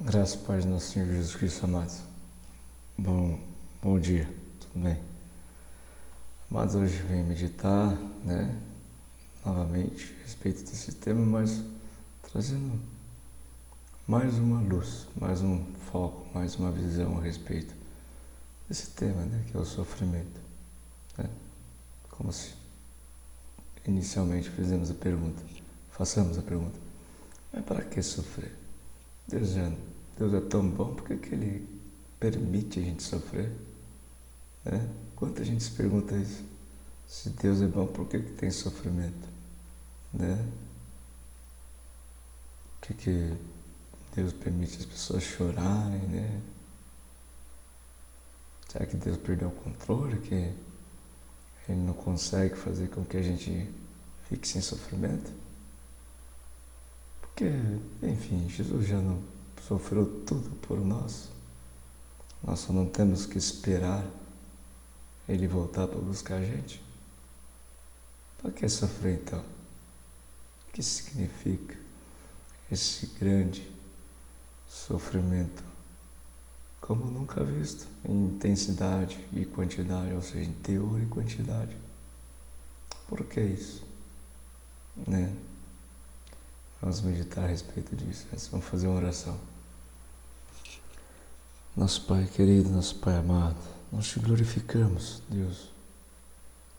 Graças ao Pai de nosso Senhor Jesus Cristo, amados. Bom dia, tudo bem? Amados, hoje venho meditar, novamente a respeito desse tema, mas trazendo mais uma luz, mais um foco, mais uma visão a respeito desse tema, que é o sofrimento. Como se inicialmente façamos a pergunta, mas para que sofrer? Deus é tão bom, por que Ele permite a gente sofrer? Quanta gente se pergunta isso? Se Deus é bom, por que tem sofrimento? Por que Deus permite as pessoas chorarem? Será que Deus perdeu o controle? Que Ele não consegue fazer com que a gente fique sem sofrimento? Porque, enfim, Jesus já não sofreu tudo por nós. Nós só não temos que esperar Ele voltar para buscar a gente. Para que sofrer então? O que significa esse grande sofrimento, como nunca visto, em intensidade e quantidade, ou seja, em teor e quantidade? Por que isso? Vamos meditar a respeito disso. Vamos fazer uma oração. Nosso Pai querido, nosso Pai amado, nós te glorificamos, Deus,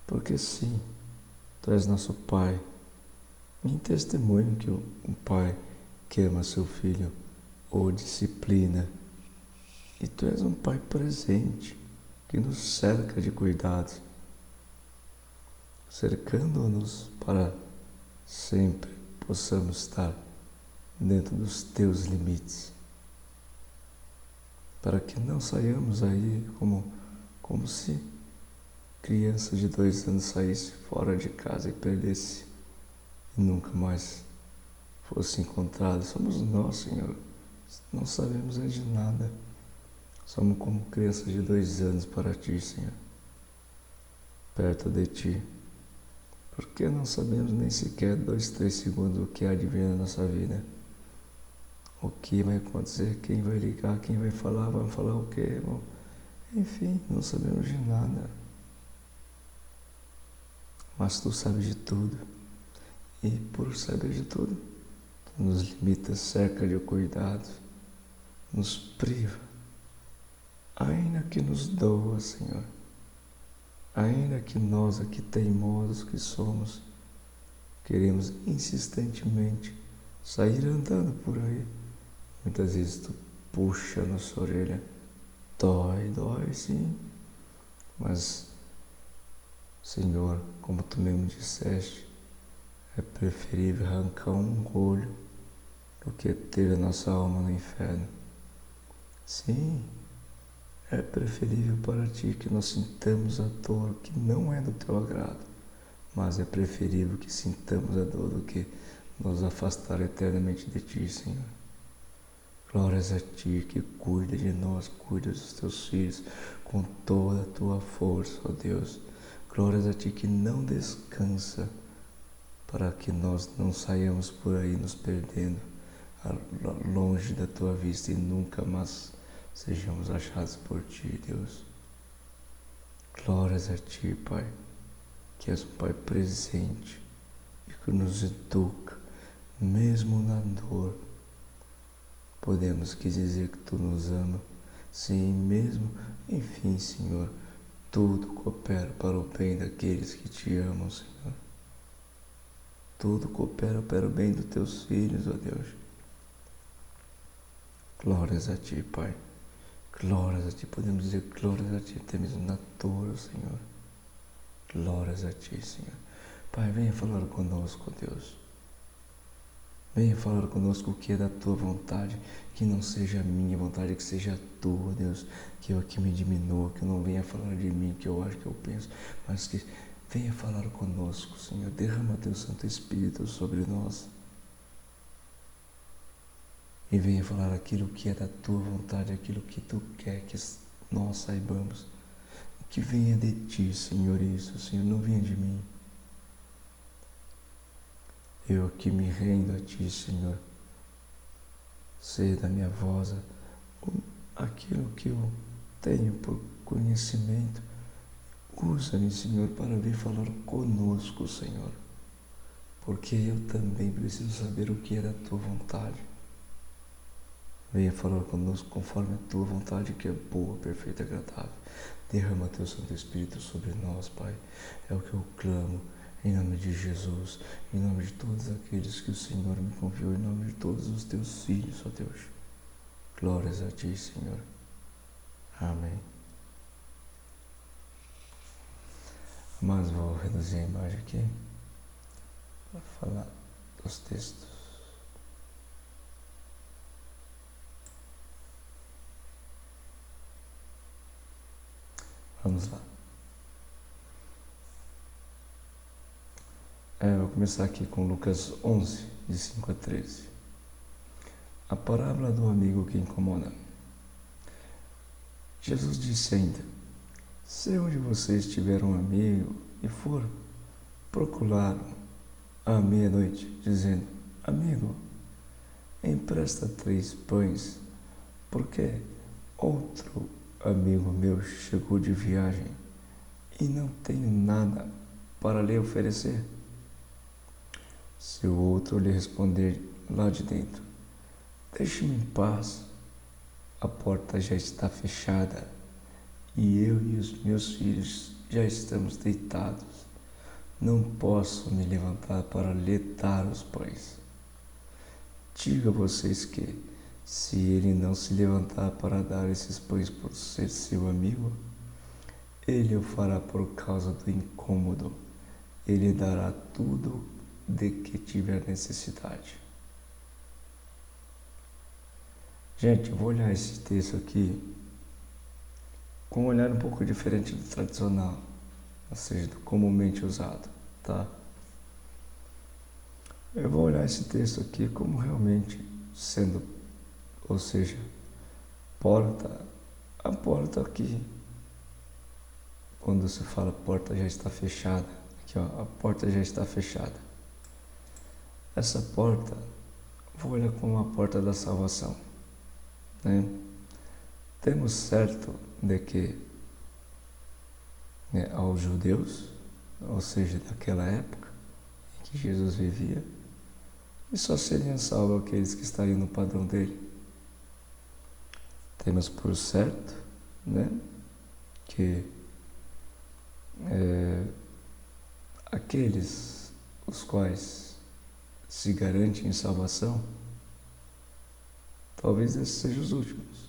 porque sim, Tu és nosso Pai, em testemunho que um Pai que ama seu filho o disciplina, e Tu és um Pai presente, que nos cerca de cuidados, cercando-nos para sempre possamos estar dentro dos Teus limites, para que não saiamos aí como se criança de 2 anos saísse fora de casa e perdesse e nunca mais fosse encontrado. Somos nós, Senhor, não sabemos de nada, somos como crianças de 2 anos para Ti, Senhor, perto de Ti, porque não sabemos nem sequer 2, 3 segundos o que há de vir na nossa vida. O que vai acontecer, quem vai ligar, quem vai falar, vamos falar o quê, irmão? Enfim, não sabemos de nada. Mas Tu sabes de tudo. E por saber de tudo, Tu nos limitas, cerca de cuidados, nos priva, ainda que nos doa, Senhor. Ainda que nós aqui teimosos que somos, queremos insistentemente sair andando por aí. Muitas vezes Tu puxa a nossa orelha, dói sim, mas, Senhor, como Tu mesmo disseste, é preferível arrancar um olho do que ter a nossa alma no inferno. Sim, é preferível para Ti que nós sintamos a dor que não é do Teu agrado, mas é preferível que sintamos a dor do que nos afastar eternamente de Ti, Senhor. Glórias a Ti que cuida de nós, cuida dos Teus filhos com toda a Tua força, ó Deus. Glórias a Ti que não descansa para que nós não saiamos por aí nos perdendo longe da Tua vista e nunca mais sejamos achados por Ti, Deus. Glórias a Ti, Pai, que és um Pai presente e que nos educa, mesmo na dor. Podemos dizer que Tu nos ama, sim, mesmo, enfim, Senhor, tudo coopera para o bem daqueles que Te amam, Senhor. Tudo coopera para o bem dos Teus filhos, ó Deus. Glórias a Ti, Pai. Glórias a Ti, podemos dizer glórias a Ti, até mesmo na dor, Senhor. Glórias a Ti, Senhor. Pai, venha falar conosco, Deus. Venha falar conosco o que é da Tua vontade, que não seja a minha vontade, que seja a Tua, Deus, que eu aqui me diminua, que eu não venha falar de mim, que eu acho, que eu penso, mas que venha falar conosco, Senhor. Derrama Teu Santo Espírito sobre nós. E venha falar aquilo que é da Tua vontade, aquilo que Tu quer que nós saibamos. Que venha de Ti, Senhor, isso, Senhor, não venha de mim. Eu aqui me rendo a Ti, Senhor. sei da minha voz, aquilo que eu tenho por conhecimento. Usa-me, Senhor, para vir falar conosco, Senhor, porque eu também preciso saber o que é da Tua vontade. Venha falar conosco conforme a Tua vontade, que é boa, perfeita e agradável. Derrama Teu Santo Espírito sobre nós, Pai. É o que eu clamo, em nome de Jesus, em nome de todos aqueles que o Senhor me confiou, em nome de todos os Teus filhos, ó Deus. Glórias a Ti, Senhor. Amém. Mas vou reduzir a imagem aqui para falar dos textos. Vamos lá. Vou começar aqui com Lucas 11, de 5 a 13. A parábola do amigo que incomoda. Jesus disse ainda: se um de vocês tiver um amigo e for procurá-lo à meia-noite, dizendo: amigo, empresta 3 pães, porque outro amigo meu chegou de viagem e não tenho nada para lhe oferecer. Se o outro lhe responder lá de dentro: deixe-me em paz, a porta já está fechada e eu e os meus filhos já estamos deitados, não posso me levantar para lhe dar os pães. Digo a vocês que, se ele não se levantar para dar esses pães por ser seu amigo, ele o fará por causa do incômodo. Ele dará tudo de que tiver necessidade. Gente, eu vou olhar esse texto aqui com um olhar um pouco diferente do tradicional, ou seja, do comumente usado, tá? Eu vou olhar esse texto aqui como realmente sendo, ou seja, a porta aqui, quando se fala porta já está fechada, aqui ó, a porta já está fechada. Essa porta, vou olhar como a porta da salvação, né? Temos certo de que aos judeus, ou seja, daquela época em que Jesus vivia, e só seriam salvos aqueles que estariam no padrão dele. Temos por certo, né, que aqueles os quais se garantem salvação, talvez esses sejam os últimos.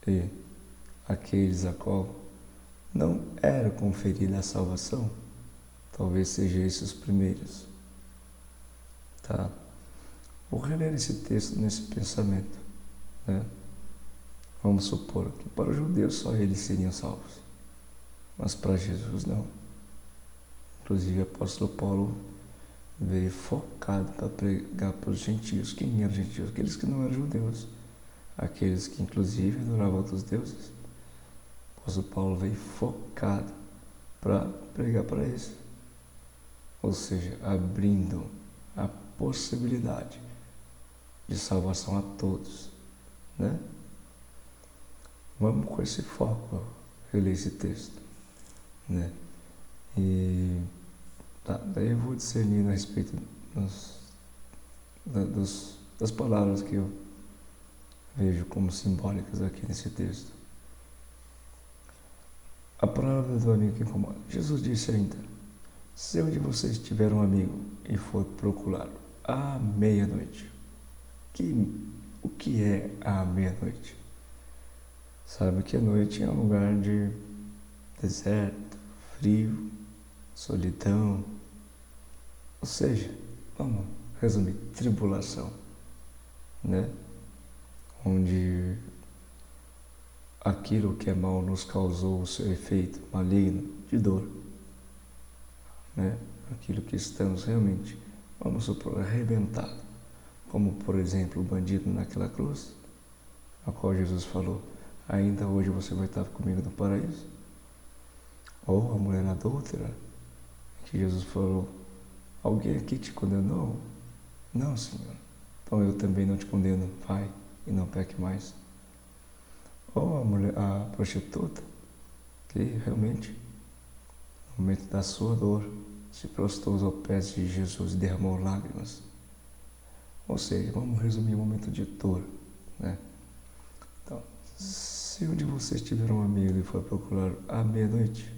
E aqueles a qual não era conferida a salvação, talvez sejam esses os primeiros. Tá? Vou reler esse texto nesse pensamento, né? Vamos supor que para os judeus só eles seriam salvos, mas para Jesus não. Inclusive o apóstolo Paulo veio focado para pregar para os gentios. Quem eram gentios? Aqueles que não eram judeus, aqueles que inclusive adoravam outros deuses. O apóstolo Paulo veio focado para pregar para eles, ou seja, abrindo a possibilidade de salvação a todos, né? Vamos com esse foco reler esse texto, né? E daí eu vou discernindo a respeito das palavras que eu vejo como simbólicas aqui nesse texto. A palavra do amigo que incomoda. Jesus disse ainda: se um de vocês tiver um amigo e for procurá-lo à meia-noite. O que é a meia-noite? Sabe que a noite é um lugar de deserto, frio, solidão, ou seja, vamos resumir, tribulação, né? Onde aquilo que é mal nos causou o seu efeito maligno de dor, né? Aquilo que estamos realmente, vamos supor, arrebentado, como por exemplo o bandido naquela cruz, a qual Jesus falou: ainda hoje você vai estar comigo no paraíso. Ou a mulher adúltera, que Jesus falou: alguém aqui te condenou? Não, Senhor. então eu também não te condeno, vai e não peque mais. Ou a prostituta, que realmente, no momento da sua dor, se prostrou aos pés de Jesus e derramou lágrimas. Ou seja, vamos resumir o momento de dor, né? Então, se um de vocês tiver um amigo e for procurar à meia-noite,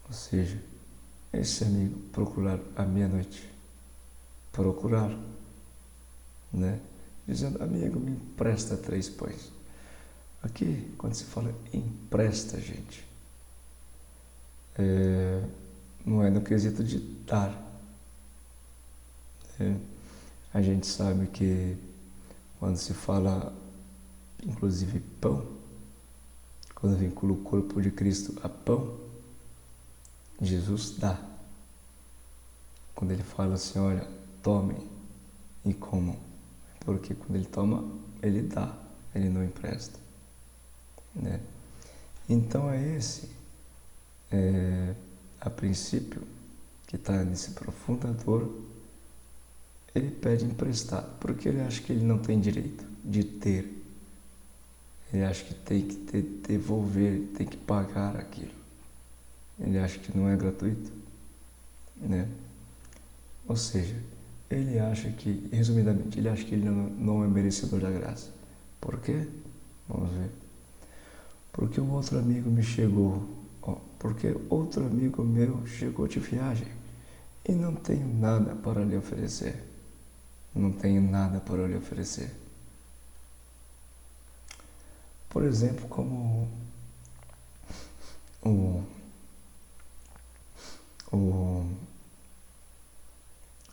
ou seja, esse amigo procurar à meia-noite, procurar, né? Dizendo, amigo, me empresta 3 pães. Aqui, quando se fala empresta, gente, não é no quesito de dar. A gente sabe que quando se fala, inclusive, pão, quando vincula o corpo de Cristo a pão, Jesus dá. Quando ele fala assim, olha, tomem e comam, porque quando ele toma, ele dá, ele não empresta, né? Então é esse, a princípio, que está nesse profunda dor, ele pede emprestado, porque ele acha que ele não tem direito de ter. Ele acha que tem que devolver, tem que pagar aquilo. Ele acha que não é gratuito, né? Ou seja, ele acha que, resumidamente, ele acha que ele não é merecedor da graça. Por quê? Vamos ver. Porque um outro amigo me chegou, porque outro amigo meu chegou de viagem e não tenho nada para lhe oferecer. Não tenho nada para lhe oferecer. Por exemplo, como o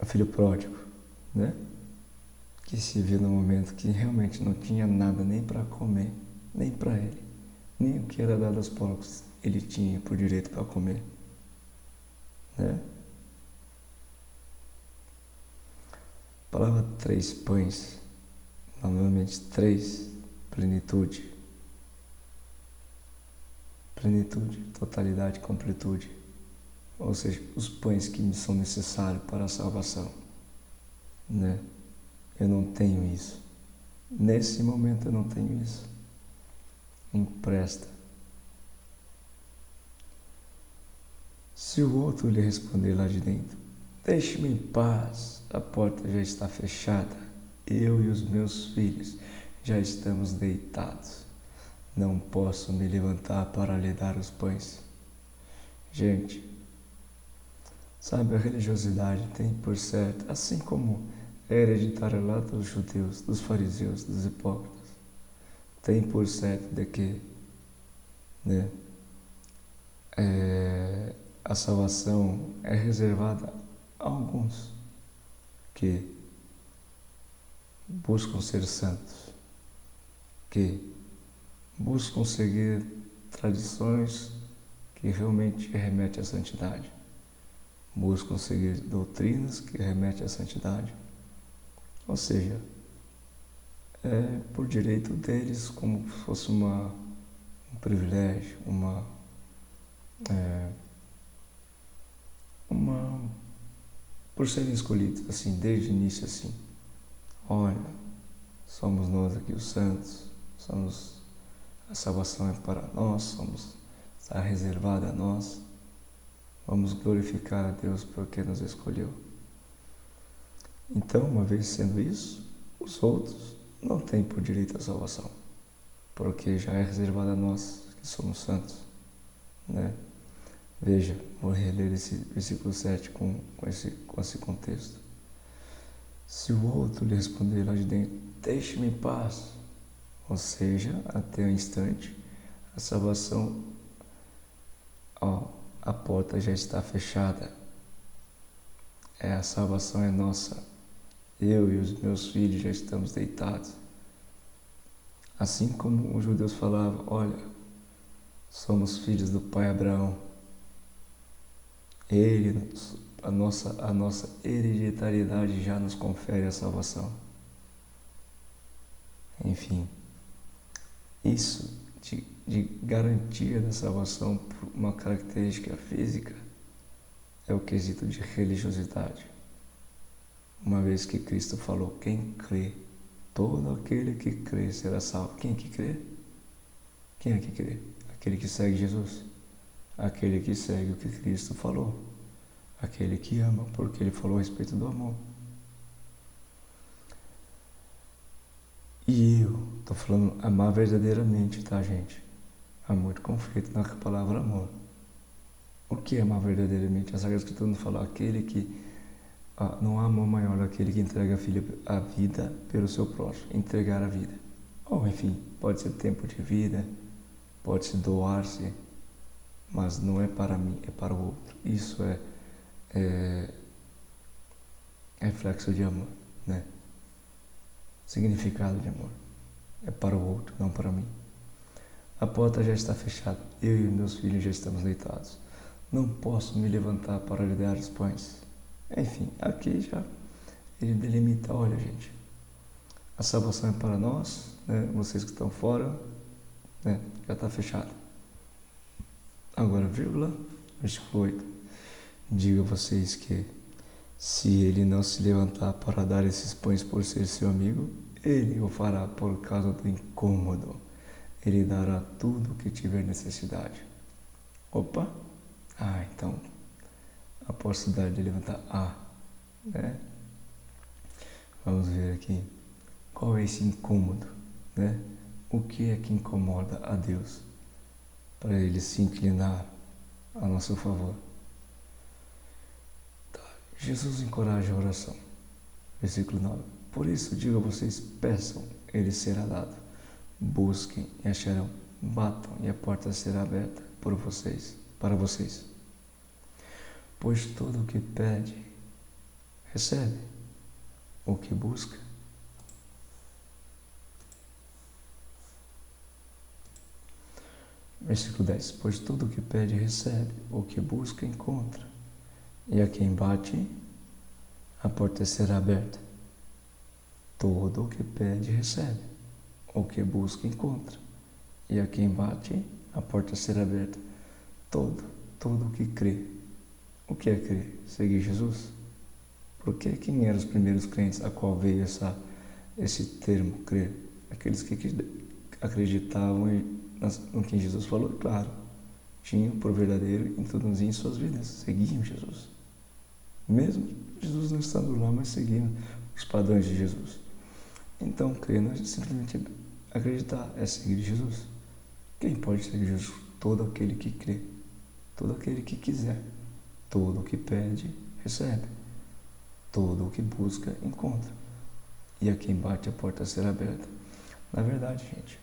filho pródigo, né? Que se viu no momento que realmente não tinha nada nem para comer, nem para ele, nem o que era dado aos porcos ele tinha por direito para comer, né? A palavra 3 pães, novamente 3, plenitude, totalidade, completude. Ou seja, os pães que me são necessários para a salvação, né? Eu não tenho isso. Nesse momento eu não tenho isso. Empresta. Se o outro lhe responder lá de dentro, deixe-me em paz, a porta já está fechada, eu e os meus filhos já estamos deitados, não posso me levantar para lhe dar os pães. Gente, sabe, a religiosidade tem por certo, assim como é hereditária lá dos judeus, dos fariseus, dos hipócritas, tem por certo de que, né, a salvação é reservada a alguns que buscam ser santos, que buscam seguir tradições que realmente remetem à santidade, buscam seguir doutrinas que remetem à santidade. Ou seja, é por direito deles, como se fosse um privilégio, por serem escolhidos, assim, desde o início, assim, olha, somos nós aqui os santos, a salvação é para nós, está reservada a nós, vamos glorificar a Deus porque nos escolheu. Então, uma vez sendo isso, os outros não têm por direito a salvação, porque já é reservada a nós que somos santos, né? Veja, vou reler esse versículo 7 com esse contexto. Se o outro lhe responder lá de dentro, deixe-me em paz, ou seja, até o instante, a salvação, a porta já está fechada, a salvação é nossa, eu e os meus filhos já estamos deitados. Assim como os judeus falavam, olha, somos filhos do pai Abraão, ele, a nossa hereditariedade já nos confere a salvação. Enfim, isso de garantia da salvação por uma característica física é o quesito de religiosidade. Uma vez que Cristo falou, quem crê, todo aquele que crê será salvo. Quem é que crê? Quem é que crê? Aquele que segue Jesus. Aquele que segue o que Cristo falou. Aquele que ama, porque ele falou a respeito do amor. E eu estou falando amar verdadeiramente, tá, gente? Há muito conflito na palavra amor. O que é amar verdadeiramente? A Sagrada Escritura nos fala, aquele que não há amor maior daquele que entrega a vida pelo seu próximo. Entregar a vida. Ou enfim, pode ser tempo de vida, pode se doar-se, mas não é para mim, é para o outro. Isso é reflexo de amor, né? Significado de amor. É para o outro, não para mim. A porta já está fechada. Eu e meus filhos já estamos deitados. Não posso me levantar para lhe dar os pães. Enfim, aqui já ele delimita, olha, gente, a salvação é para nós, né? Vocês que estão fora, né? Já está fechado. Agora, vírgula, versículo 8. Digo a vocês que se ele não se levantar para dar esses pães por ser seu amigo, ele o fará por causa do incômodo. Ele dará tudo o que tiver necessidade. Opa! Então, a possibilidade de levantar né? Vamos ver aqui. Qual é esse incômodo, né? O que é que incomoda a Deus para ele se inclinar a nosso favor? Jesus encoraja a oração. Versículo 9. Por isso digo a vocês, peçam, ele será dado. Busquem e acharão. Batam e a porta será aberta para vocês. Pois todo o que pede, recebe. O que busca, versículo 10. Pois todo o que pede, recebe. O que busca, encontra. E a quem bate, a porta será aberta. Todo o que pede, recebe. O que busca, encontra. E a quem bate, a porta será aberta. Todo o que crê. O que é crer? Seguir Jesus? Porque quem eram os primeiros crentes a qual veio esse termo, crer? Aqueles que acreditavam no que Jesus falou, claro. Tinham por verdadeiro introduziam em suas vidas. Seguiam Jesus. Mesmo Jesus não estando lá, mas seguiam os padrões de Jesus. Então, crer não é simplesmente acreditar, é seguir Jesus. Quem pode seguir Jesus? Todo aquele que crê. Todo aquele que quiser. Todo o que pede, recebe. Todo o que busca, encontra. E a quem bate, a porta será aberta. Na verdade, gente,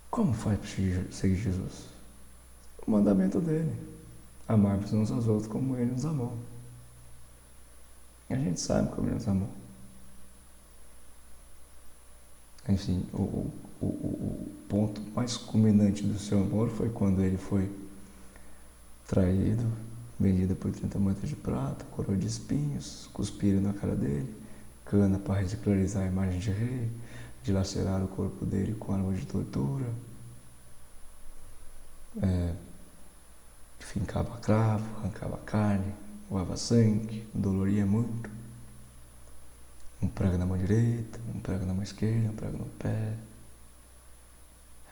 como faz para seguir Jesus? O mandamento dele. Amarmos uns aos outros como ele nos amou. A gente sabe como ele nos amou. Enfim, o ponto mais culminante do seu amor foi quando ele foi traído, vendido por 30 moedas de prata, coroa de espinhos, cuspiram na cara dele, cana para ridicularizar a imagem de rei, dilaceraram o corpo dele com arma de tortura, fincava cravo, arrancava carne, voava sangue, doloria muito. Um prego na mão direita, um prego na mão esquerda, um prego no pé.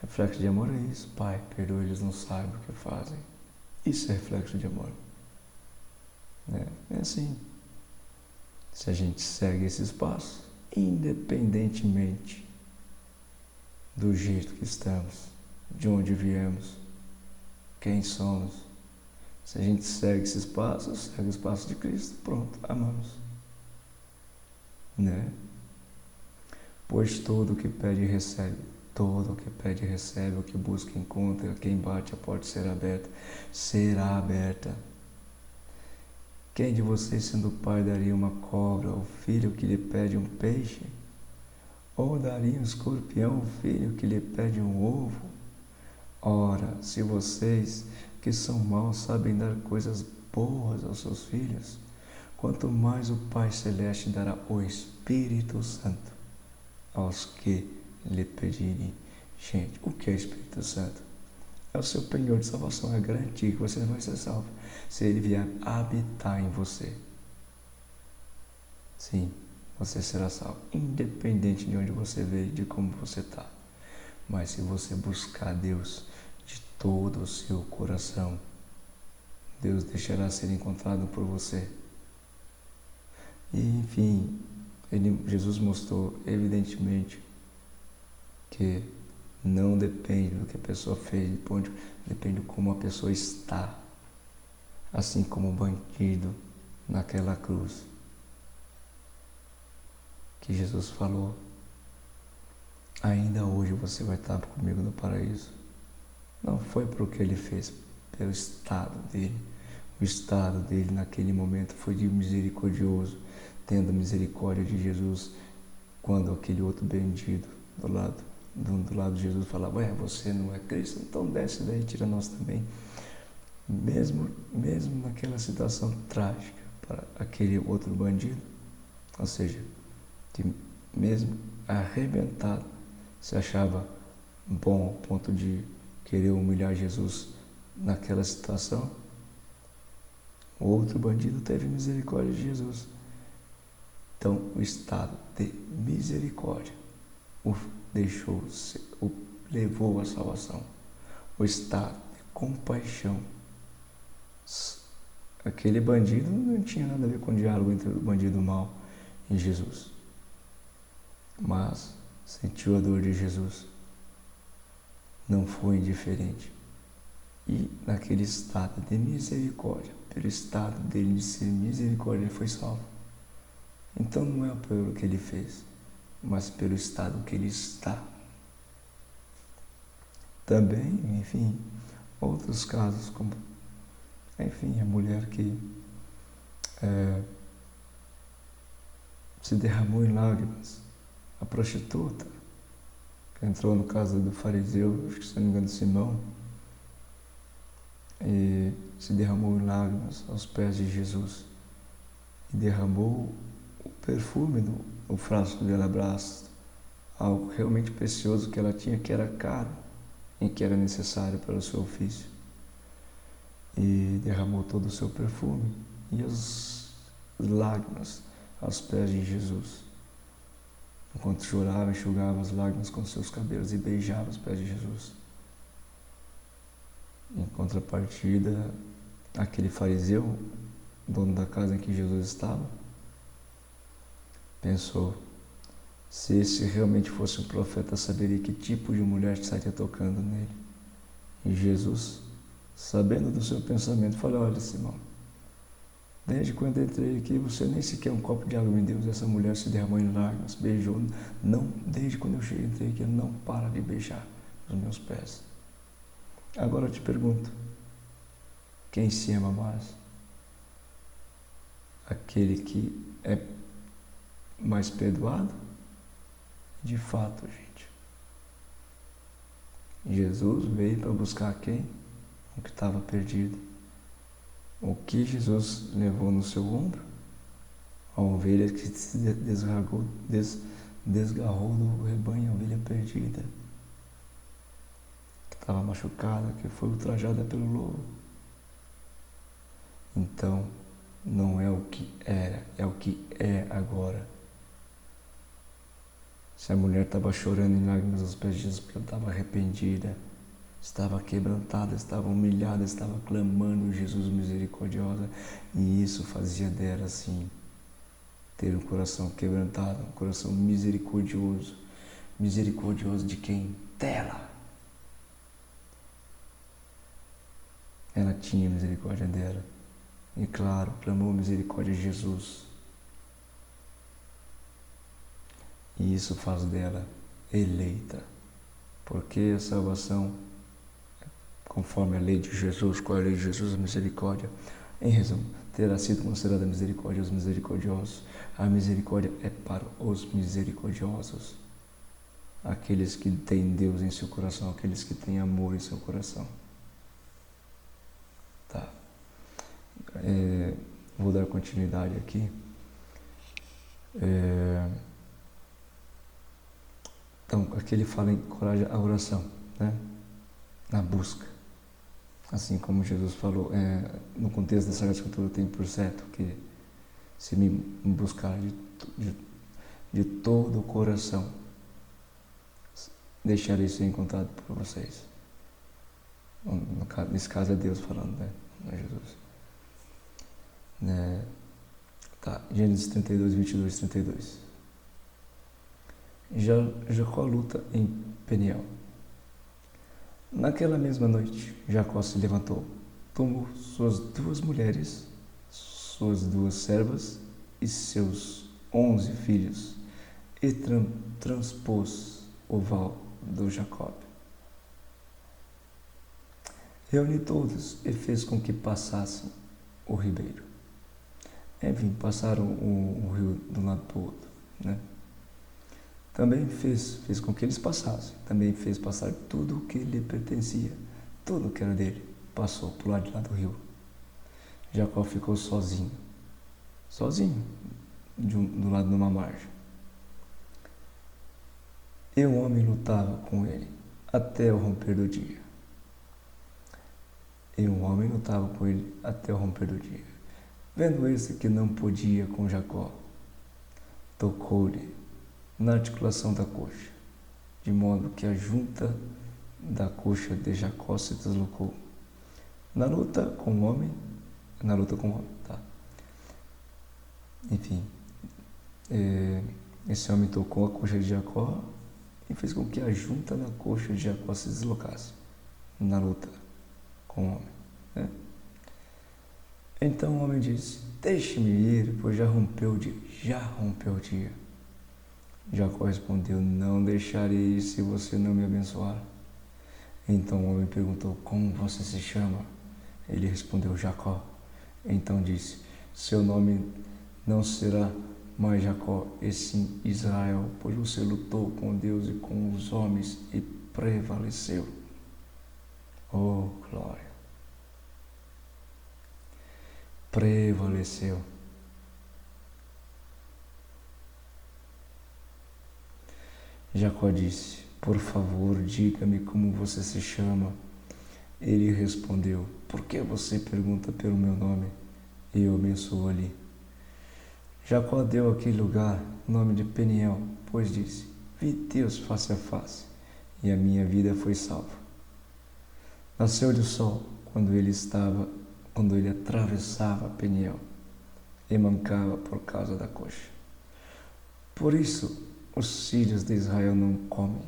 Reflexo de amor é isso. Pai, perdoa, eles não sabem o que fazem. Isso é reflexo de amor. É assim. Se a gente segue esses passos, independentemente do jeito que estamos, de onde viemos, quem somos, se a gente segue esses passos, segue os passos de Cristo, pronto, amamos. Pois todo o que pede recebe, todo o que pede recebe, o que busca encontra, quem bate a porta será aberta. Quem de vocês, sendo pai, daria uma cobra ao filho que lhe pede um peixe? Ou daria um escorpião ao filho que lhe pede um ovo? Ora, se vocês, que são maus, sabem dar coisas boas aos seus filhos, quanto mais o Pai Celeste dará o Espírito Santo aos que lhe pedirem. Gente, o que é Espírito Santo? É o seu penhor de salvação, é garantir que você vai ser salvo se ele vier habitar em você. Sim, você será salvo, independente de onde você veio, de como você está. Mas se você buscar Deus de todo o seu coração, Deus deixará ser encontrado por você. E, enfim, Jesus mostrou evidentemente que não depende do que a pessoa fez, depende de como a pessoa está. Assim como o bandido naquela cruz, que Jesus falou: ainda hoje você vai estar comigo no paraíso. Não foi por que ele fez, pelo estado dele. O estado dele naquele momento foi de misericordioso, tendo misericórdia de Jesus, quando aquele outro bandido do lado de Jesus falava: ué, você não é Cristo? Então desce daí, tira nós também. Mesmo naquela situação trágica para aquele outro bandido, ou seja, que mesmo arrebentado, se achava bom ao ponto de querer humilhar Jesus naquela situação, o outro bandido teve misericórdia de Jesus. Então, o estado de misericórdia o levou à salvação. O estado de compaixão. Aquele bandido não tinha nada a ver com o diálogo entre o bandido mau e Jesus, mas sentiu a dor de Jesus, não foi indiferente, e naquele estado de misericórdia, pelo estado dele de ser misericórdia, ele foi salvo. Então não é pelo que ele fez, mas pelo estado que ele está. Também, enfim, outros casos como, enfim, a mulher que se derramou em lágrimas, a prostituta que entrou no caso do fariseu, acho que se não me engano Simão, e se derramou em lágrimas aos pés de Jesus e derramou o perfume do frasco de alabastro, algo realmente precioso que ela tinha, que era caro e que era necessário para o seu ofício, e derramou todo o seu perfume e as lágrimas aos pés de Jesus, enquanto chorava, enxugava as lágrimas com seus cabelos e beijava os pés de Jesus. Em contrapartida, aquele fariseu, dono da casa em que Jesus estava, pensou: se esse realmente fosse um profeta, saberia que tipo de mulher estaria tocando nele. E Jesus, sabendo do seu pensamento, falou: olha, Simão, desde quando entrei aqui, você nem sequer um copo de água me deu. Essa mulher se derramou em lágrimas, beijou. Não, desde quando eu entrei aqui, ela não para de beijar os meus pés. Agora eu te pergunto, quem se ama mais? Aquele que é mais perdoado? De fato, gente, Jesus veio para buscar quem? O que estava perdido. O que Jesus levou no seu ombro? A ovelha que se desgarrou do rebanho, a ovelha perdida, que estava machucada, que foi ultrajada pelo lobo. Então, não é o que era, é o que é agora. Se a mulher estava chorando em lágrimas aos pés de Jesus porque ela estava arrependida, estava quebrantada, estava humilhada, estava clamando Jesus misericordiosa, e isso fazia dela assim ter um coração quebrantado, um coração misericordioso. Misericordioso de quem? Dela. Ela tinha misericórdia dela e, claro, clamou misericórdia de Jesus. E isso faz dela eleita, porque a salvação, conforme a lei de Jesus, qual é a lei de Jesus? A misericórdia. Em resumo, terá sido considerada misericórdia aos misericordiosos. A misericórdia é para os misericordiosos, aqueles que têm Deus em seu coração, aqueles que têm amor em seu coração. Tá. Vou dar continuidade aqui. Então, aqui ele fala em coragem a oração, né? Na busca. Assim como Jesus falou, no contexto da Sagrada Escritura tem por certo que se me buscar de de todo o coração, deixarei ser encontrado por vocês. Nesse caso é Deus falando, né? Não é Jesus. Tá, Gênesis 32, 22, 32. Jacó luta em Peniel. Naquela mesma noite, Jacó se levantou, tomou suas 2 mulheres, suas 2 servas e seus 11 filhos e transpôs o val do Jacob. Reuniu todos e fez com que passassem o ribeiro. Enfim, passaram o rio de um lado para o outro, né? Também fez com que eles passassem. Também fez passar tudo o que lhe pertencia. Tudo que era dele passou para o lado de lá do rio. Jacó ficou sozinho. Do lado de uma margem. E o homem lutava com ele até o romper do dia. Vendo esse que não podia com Jacó, tocou-lhe na articulação da coxa, de modo que a junta da coxa de Jacó se deslocou. Na luta com o homem, tá? Enfim, esse homem tocou a coxa de Jacó e fez com que a junta da coxa de Jacó se deslocasse na luta com o homem, né? Então o homem disse: deixe-me ir, pois já rompeu o dia. Jacó respondeu: não deixarei se você não me abençoar. Então o homem perguntou: como você se chama? Ele respondeu: Jacó. Então disse: seu nome não será mais Jacó, e sim Israel, pois você lutou com Deus e com os homens e prevaleceu. Oh, glória! Prevaleceu. Jacó disse: por favor, diga-me como você se chama. Ele respondeu: por que você pergunta pelo meu nome? E eu abençoou ali. Jacó deu àquele lugar o nome de Peniel, pois disse: vi Deus face a face, e a minha vida foi salva. Nasceu-lhe o sol quando ele atravessava Peniel, e mancava por causa da coxa. Por isso, os filhos de Israel não comem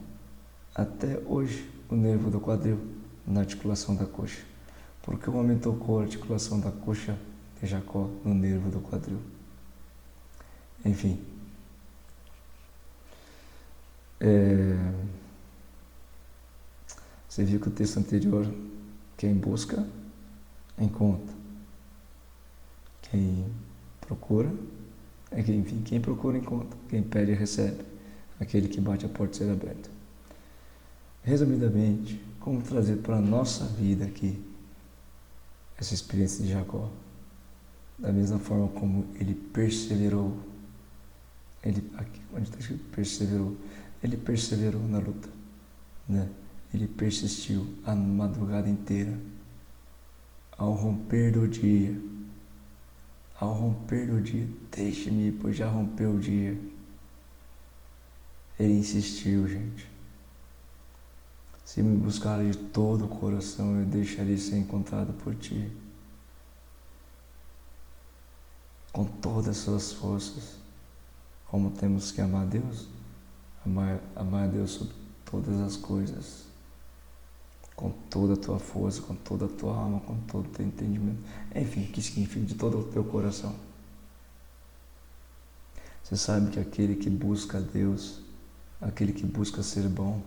até hoje o nervo do quadril na articulação da coxa, porque o homem tocou a articulação da coxa de Jacó no nervo do quadril. Enfim, você viu que o texto anterior, quem busca, encontra. Quem procura, quem procura, encontra. Quem pede, recebe. Aquele que bate, a porta será aberta. Resumidamente, como trazer para a nossa vida aqui essa experiência de Jacó? Da mesma forma como ele perseverou. Onde está escrito perseverou? Ele perseverou na luta, né? Ele persistiu a madrugada inteira. Ao romper do dia, deixe-me ir, pois já rompeu o dia. Ele insistiu, gente. Se me buscar de todo o coração, eu deixarei ser encontrado por ti. Com todas as suas forças. Como temos que amar a Deus? Amar a Deus sobre todas as coisas. Com toda a tua força, com toda a tua alma, com todo o teu entendimento. Enfim, que significa de todo o teu coração. Você sabe que aquele que busca a Deus, aquele que busca ser bom,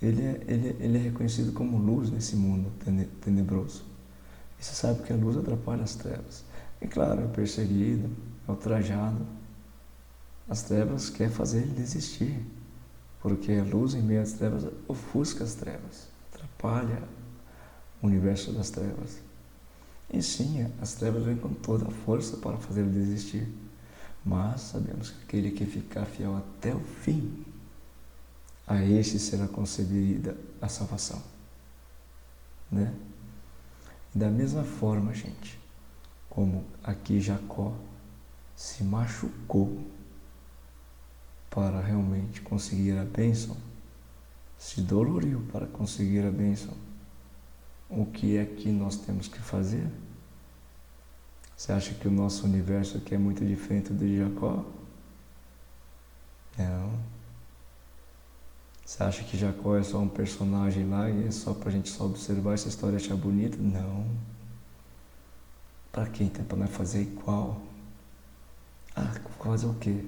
ele é reconhecido como luz nesse mundo tenebroso. E você sabe que a luz atrapalha as trevas. E claro, é perseguido, é ultrajado. As trevas quer fazer ele desistir, porque a luz em meio às trevas ofusca as trevas, atrapalha o universo das trevas. E sim, as trevas vêm com toda a força para fazer ele desistir. Mas sabemos que aquele que ficar fiel até o fim, a este será concedida a salvação, né? Da mesma forma, gente, como aqui Jacó se machucou para realmente conseguir a bênção, se doloriu para conseguir a bênção, o que é que nós temos que fazer? Você acha que o nosso universo aqui é muito diferente do de Jacó? Não. Você acha que Jacó é só um personagem lá e é só pra gente só observar essa história e achar bonita? Não. Pra quem? Tem pra nós fazer igual. Ah, fazer o quê?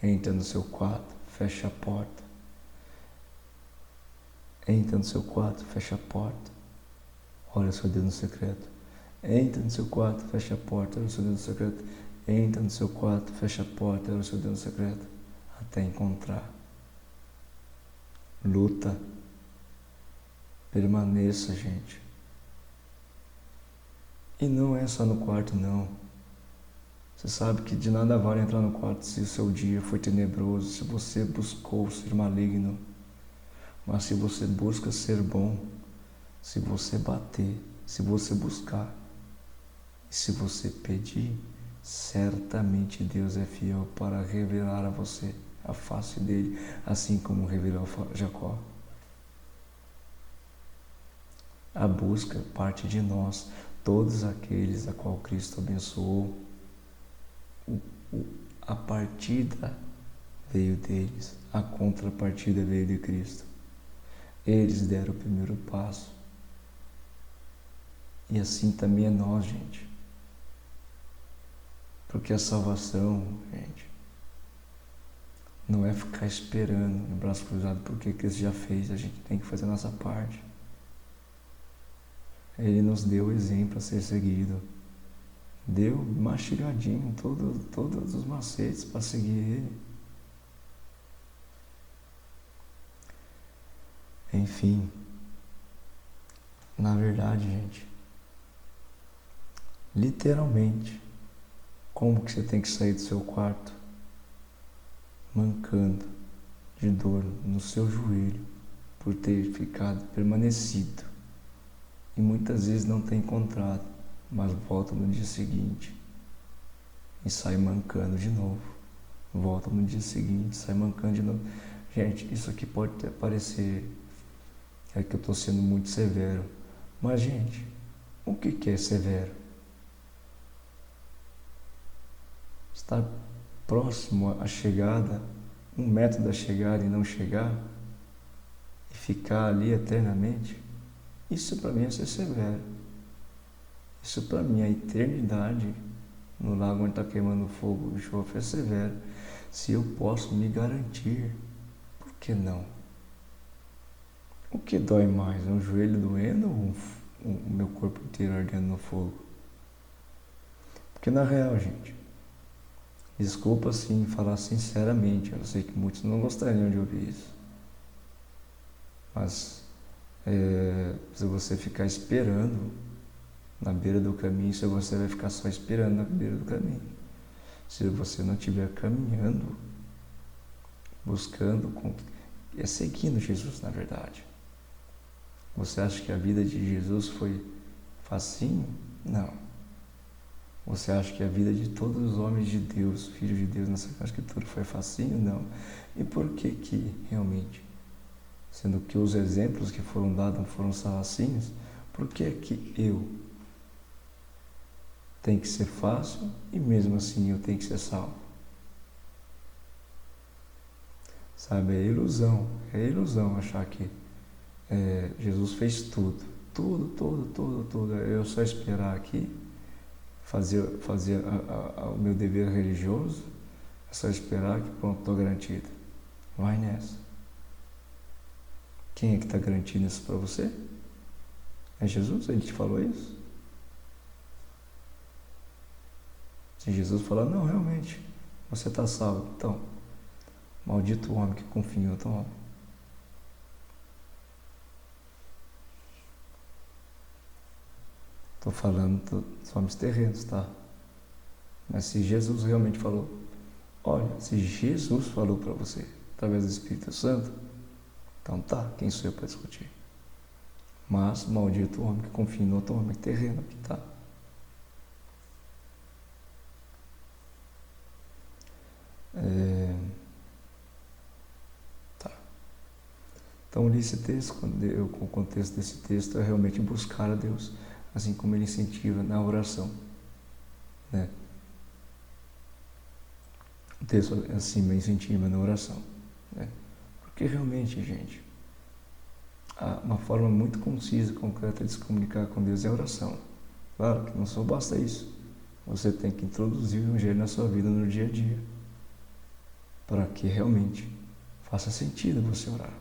Entra no seu quarto, fecha a porta. Entra no seu quarto, fecha a porta. Olha o seu Deus no secreto. Entra no seu quarto, fecha a porta, olha o seu Deus no secreto. Entra no seu quarto, fecha a porta, olha o seu Deus no secreto. Até encontrar. Luta. Permaneça, gente. E não é só no quarto, não. Você sabe que de nada vale entrar no quarto se o seu dia foi tenebroso, se você buscou ser maligno. Mas se você busca ser bom, se você bater, se você buscar, e se você pedir, certamente Deus é fiel para revelar a você a face dele, assim como revelou a Jacó. A busca parte de nós, todos aqueles a qual Cristo abençoou. A partida veio deles, a contrapartida veio de Cristo. Eles deram o primeiro passo. E assim também é nós, gente. Porque a salvação, gente, não é ficar esperando de braço cruzado porque Cristo já fez, a gente tem que fazer a nossa parte. Ele nos deu o exemplo a ser seguido. Deu mastigadinho todos os macetes para seguir ele. Enfim, na verdade, gente, literalmente, como que você tem que sair do seu quarto? Mancando de dor no seu joelho por ter ficado permanecido e muitas vezes não ter encontrado, mas volta no dia seguinte e sai mancando de novo. Volta no dia seguinte, sai mancando de novo. Gente, isso aqui pode até parecer que eu estou sendo muito severo, mas gente, o que é severo? Estar próximo à chegada, 1 metro da chegada e não chegar, e ficar ali eternamente, isso para mim é ser severo. Isso para mim, a eternidade no lago onde está queimando fogo e enxofre é severo. Se eu posso me garantir, por que não? O que dói mais, um joelho doendo ou o meu corpo inteiro ardendo no fogo? Porque na real, gente, desculpa assim falar sinceramente, eu sei que muitos não gostariam de ouvir isso, mas se você ficar esperando na beira do caminho, se você vai ficar só esperando na beira do caminho. Se você não estiver caminhando, buscando, seguindo Jesus, na verdade. Você acha que a vida de Jesus foi facinho? Não. Você acha que a vida de todos os homens de Deus, filhos de Deus nessa Escritura foi facinho? Não. E por que realmente? Sendo que os exemplos que foram dados não foram facinhos, por que eu tem que ser fácil e mesmo assim eu tenho que ser salvo? Sabe, é ilusão achar que Jesus fez tudo, eu só esperar aqui, fazer o meu dever religioso, é só esperar que pronto, estou garantido. Vai nessa. Quem é que está garantindo isso para você? É Jesus? Ele te falou isso? Se Jesus falar, não, realmente, você está salvo, então, maldito o homem que confia em outro homem. Estou falando dos homens terrenos, tá? Mas se Jesus realmente falou, olha, se Jesus falou para você, através do Espírito Santo, então tá, quem sou eu para discutir? Mas maldito o homem que confia em outro homem terreno, que tá? Tá. Então, li esse texto, o contexto desse texto é realmente buscar a Deus, assim como ele incentiva na oração, né? O texto acima incentiva na oração, né? Porque realmente, gente, uma forma muito concisa e concreta de se comunicar com Deus é a oração. Claro que não só basta isso. Você tem que introduzir o Evangelho na sua vida no dia a dia, para que realmente faça sentido você orar.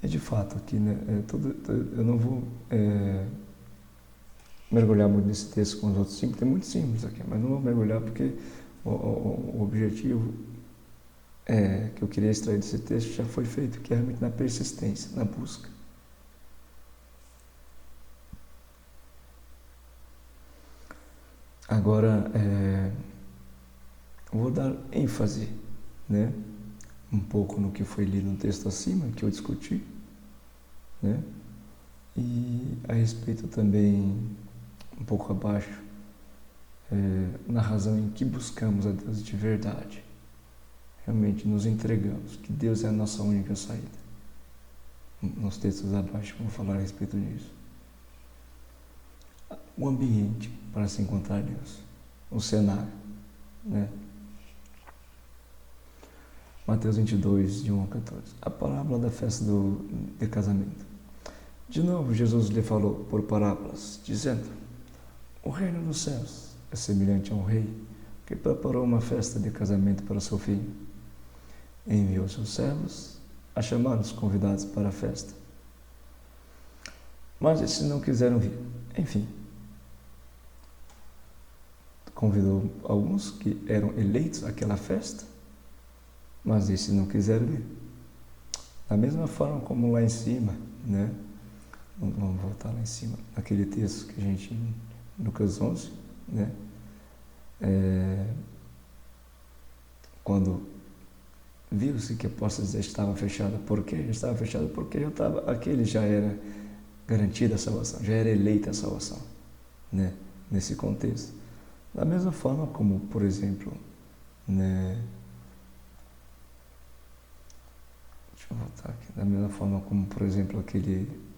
E de fato, aqui, né, eu não vou mergulhar muito nesse texto com os outros símbolos, tem muitos símbolos aqui, mas não vou mergulhar porque o objetivo que eu queria extrair desse texto já foi feito, que é realmente na persistência, na busca. Agora, vou dar ênfase, né, um pouco no que foi lido no texto acima, que eu discuti, né, e a respeito também, um pouco abaixo, na razão em que buscamos a Deus de verdade. Realmente nos entregamos, que Deus é a nossa única saída. Nos textos abaixo vamos falar a respeito disso. O ambiente para se encontrar Deus, o cenário, né? Mateus 22, de 1 a 14. A parábola da festa de casamento. De novo, Jesus lhe falou por parábolas, dizendo: o reino dos céus é semelhante a um rei que preparou uma festa de casamento para seu filho. Enviou seus servos a chamar os convidados para a festa. Mas esses não quiseram vir. Enfim, convidou alguns que eram eleitos àquela festa, mas esses não quiseram vir. Da mesma forma como lá em cima, né? Vamos voltar lá em cima, naquele texto que a gente, Lucas 11, né? Quando viu-se que a porta já estava fechada. Por quê? Já estava fechada porque aquele já era garantida a salvação, já era eleita a salvação, né? Nesse contexto. Da mesma forma como, por exemplo, né? Deixa eu voltar aqui. Da mesma forma como, por exemplo,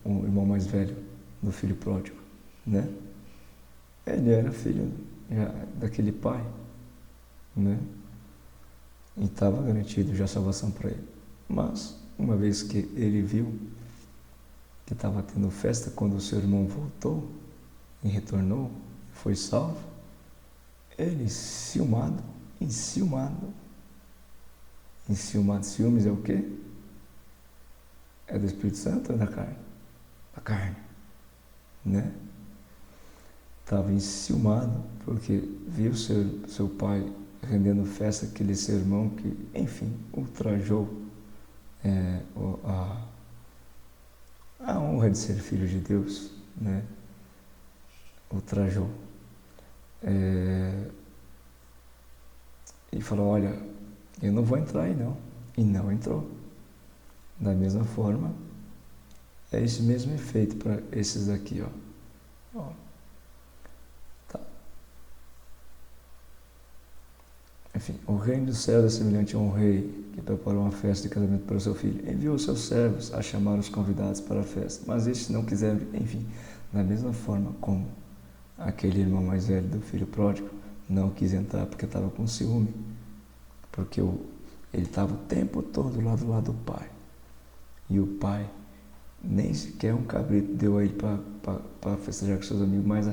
o irmão mais velho do filho pródigo, né? Ele era filho daquele pai, né? E estava garantido já a salvação para ele. Mas, uma vez que ele viu que estava tendo festa quando o seu irmão voltou e retornou, foi salvo, ele, enciumado, ciúmes é o quê? É do Espírito Santo ou é da carne? Da carne, né? Estava enciumado porque viu seu pai rendendo festa aquele seu irmão que, enfim, ultrajou a honra de ser filho de Deus, né? Ultrajou. E falou: olha, eu não vou entrar aí não. E não entrou. Da mesma forma, é esse mesmo efeito para esses aqui, ó. Tá. Enfim, o reino dos céus é semelhante a um rei que preparou uma festa de casamento para o seu filho. Enviou seus servos a chamar os convidados para a festa, mas estes não quiseram. Enfim, da mesma forma como aquele irmão mais velho do filho pródigo não quis entrar porque estava com ciúme, porque ele estava o tempo todo lá do lado do pai, e o pai nem sequer um cabrito deu a ele para festejar com seus amigos, mas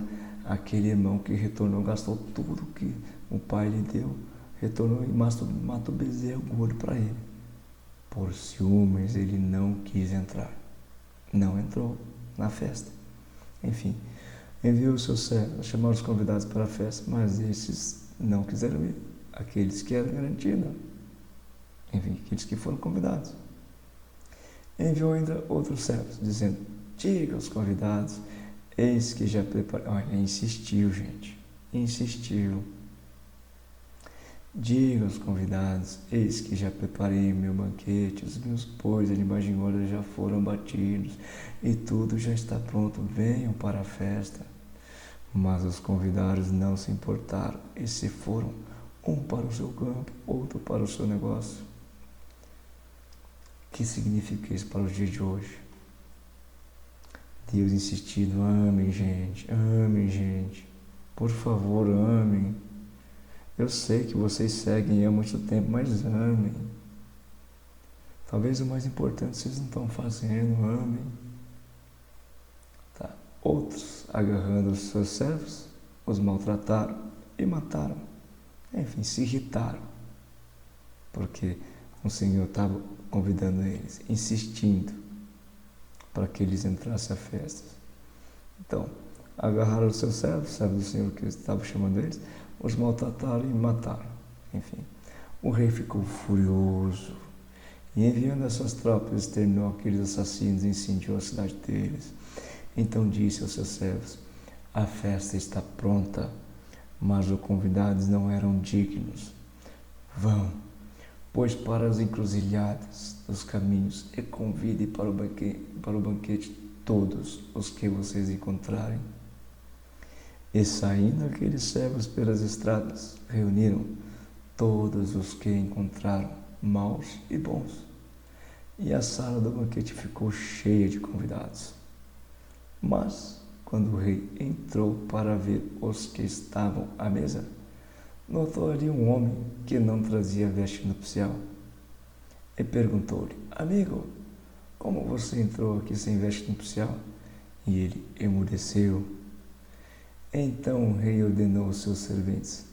aquele irmão que retornou gastou tudo que o pai lhe deu, retornou e matou bezerro gordo para ele. Por ciúmes ele não quis entrar, não entrou na festa. Enfim, enviou o seu servo a chamar os convidados para a festa, mas esses não quiseram ir. Aqueles que eram garantidos, enfim, aqueles que foram convidados. Enviou ainda outros servos, dizendo: diga aos convidados, eis que já preparei. Olha, insistiu, gente, insistiu. Diga aos convidados, eis que já preparei o meu banquete, os meus bois de linguagem gorda já foram batidos, e tudo já está pronto, venham para a festa. Mas os convidados não se importaram e se foram, um para o seu campo, outro para o seu negócio. O que significa isso para os dias de hoje? Deus insistindo: amem, gente, por favor, amem. Eu sei que vocês seguem há muito tempo, mas amem. Talvez o mais importante vocês não estão fazendo, amem. Tá. Outros, agarrando os seus servos, os maltrataram e mataram. Enfim, se irritaram, porque o Senhor estava convidando eles, insistindo para que eles entrassem à festa. Então, agarraram os seus servos do Senhor que estava chamando eles, os maltrataram e mataram. Enfim, o rei ficou furioso e, enviando as suas tropas, exterminou aqueles assassinos e incendiou a cidade deles. Então disse aos seus servos: a festa está pronta, mas os convidados não eram dignos. Vão, pois, para as encruzilhadas dos caminhos e convide para o banquete todos os que vocês encontrarem. E saindo aqueles servos pelas estradas, reuniram todos os que encontraram, maus e bons. E a sala do banquete ficou cheia de convidados. Mas, quando o rei entrou para ver os que estavam à mesa, notou ali um homem que não trazia veste nupcial. E perguntou-lhe: amigo, como você entrou aqui sem veste nupcial? E ele emudeceu. Então o rei ordenou aos seus serventes: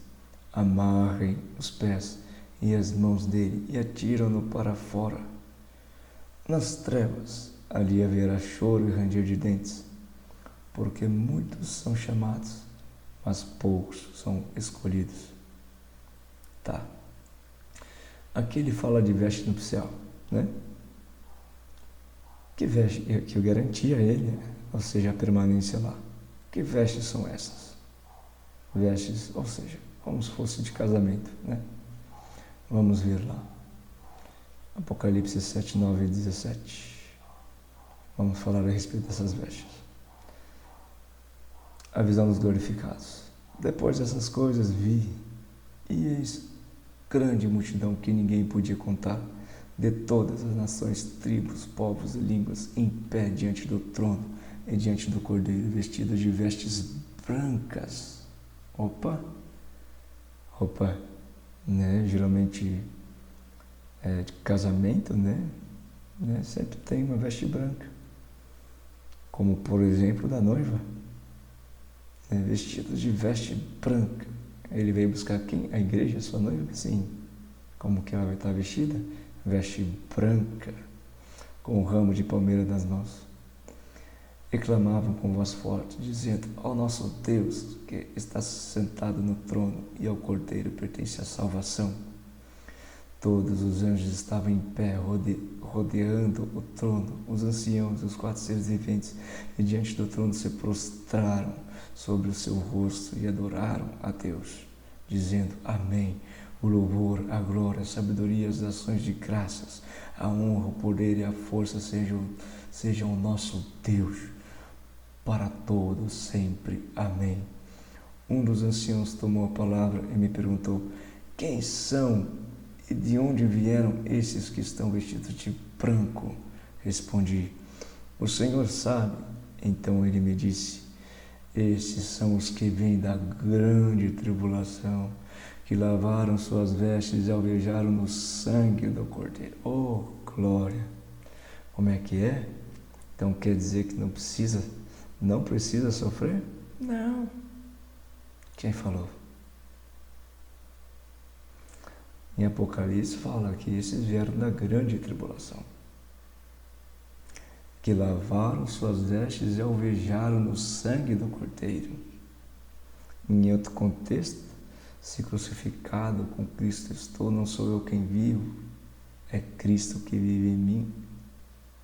amarrem os pés e as mãos dele e atiram-no para fora. Nas trevas ali haverá choro e ranger de dentes, porque muitos são chamados, mas poucos são escolhidos. Tá. Aqui ele fala de veste nupcial, né? Que veste que eu garantia a ele, ou seja, a permanência lá. Que vestes são essas? Vestes, ou seja, como se fosse de casamento, né? Vamos ver lá. Apocalipse 7, 9 e 17. Vamos falar a respeito dessas vestes. A visão dos glorificados. Depois dessas coisas vi, e eis grande multidão que ninguém podia contar, de todas as nações, tribos, povos e línguas, em pé diante do trono e diante do Cordeiro, vestidos de vestes brancas. Roupa, né? Geralmente de casamento, né? Sempre tem uma veste branca, como por exemplo da noiva, né? Vestidos de veste branca. Ele veio buscar quem? A igreja, a sua noiva? Sim. Como que ela vai estar vestida? Veste branca, com o ramo de palmeira nas mãos. E clamavam com voz forte, dizendo: ao nosso Deus, que está sentado no trono, e ao Cordeiro pertence a salvação. Todos os anjos estavam em pé, rodeando o trono. Os anciãos, os 4 seres viventes, e diante do trono se prostraram sobre o seu rosto e adoraram a Deus, dizendo: amém. O louvor, a glória, a sabedoria, as ações de graças, a honra, o poder e a força sejam o nosso Deus, para todos sempre. Amém. Um dos anciãos tomou a palavra e me perguntou: quem são e de onde vieram esses que estão vestidos de branco? Respondi: o Senhor sabe. Então ele me disse: esses são os que vêm da grande tribulação, que lavaram suas vestes e alvejaram no sangue do Cordeiro. Oh, glória! Como é que é? Então quer dizer que não precisa sofrer? Não. Quem falou? Em Apocalipse fala que esses vieram da grande tribulação, que lavaram suas vestes e alvejaram no sangue do Cordeiro. Em outro contexto, se crucificado com Cristo estou, não sou eu quem vivo, é Cristo que vive em mim,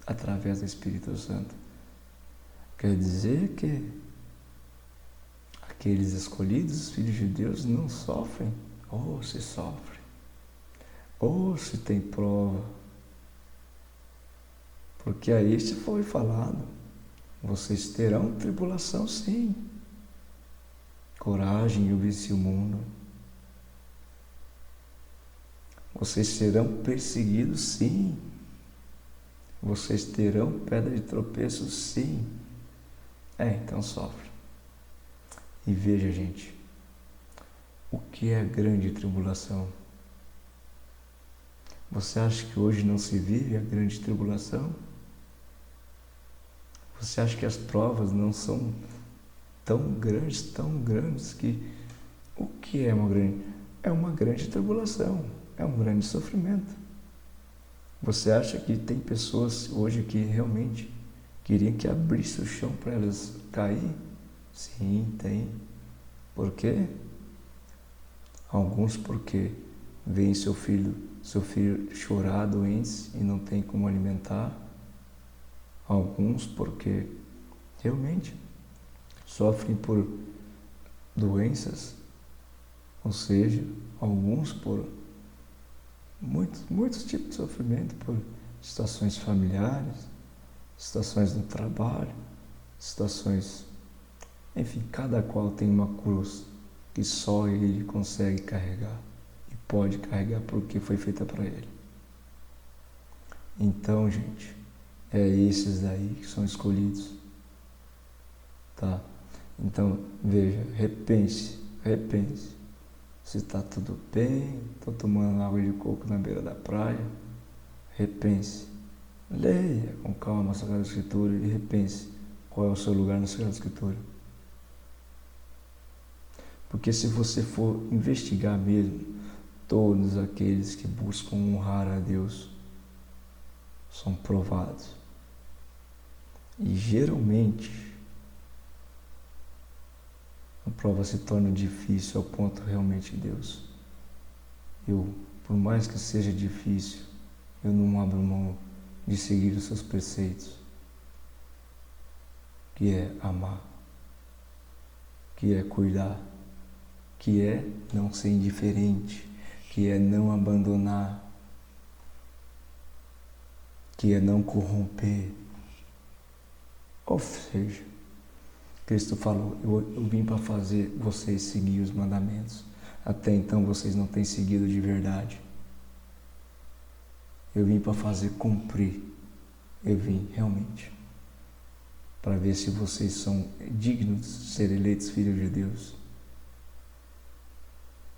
através do Espírito Santo. Quer dizer que aqueles escolhidos, os filhos de Deus, não sofrem, ou se sofrem, ou se tem prova, porque a este foi falado: vocês terão tribulação, sim. coragem, eu venci o mundo. Vocês serão perseguidos, sim. Vocês terão pedra de tropeço, sim. Então sofre. E veja, gente, o que é a grande tribulação? Você acha que hoje não se vive a grande tribulação? Você acha que as provas não são tão grandes que... O que é uma grande? É uma grande tribulação, é um grande sofrimento. Você acha que tem pessoas hoje que realmente queriam que abrisse o chão para elas cair? Sim, tem. Por quê? Alguns porque veem seu filho chorar, doente e não tem como alimentar. Alguns porque realmente sofrem por doenças, ou seja, alguns por muitos tipos de sofrimento, por situações familiares, situações no trabalho, situações, enfim, cada qual tem uma cruz que só ele consegue carregar e pode carregar porque foi feita para ele. Então, gente, é esses daí que são escolhidos, tá? Então, veja, repense, se está tudo bem, estou tomando água de coco na beira da praia, repense, leia com calma a Sagrada Escritura e repense qual é o seu lugar na Sagrada Escritura. Porque se você for investigar mesmo, todos aqueles que buscam honrar a Deus são provados. E geralmente a prova se torna difícil ao ponto realmente de Deus. Por mais que seja difícil, eu não abro mão de seguir os seus preceitos, que é amar, que é cuidar, que é não ser indiferente, que é não abandonar, que é não corromper. Ou seja, Cristo falou, eu vim para fazer vocês seguir os mandamentos. Até então vocês não têm seguido de verdade. Eu vim para fazer cumprir. Eu vim realmente para ver se vocês são dignos de ser eleitos filhos de Deus.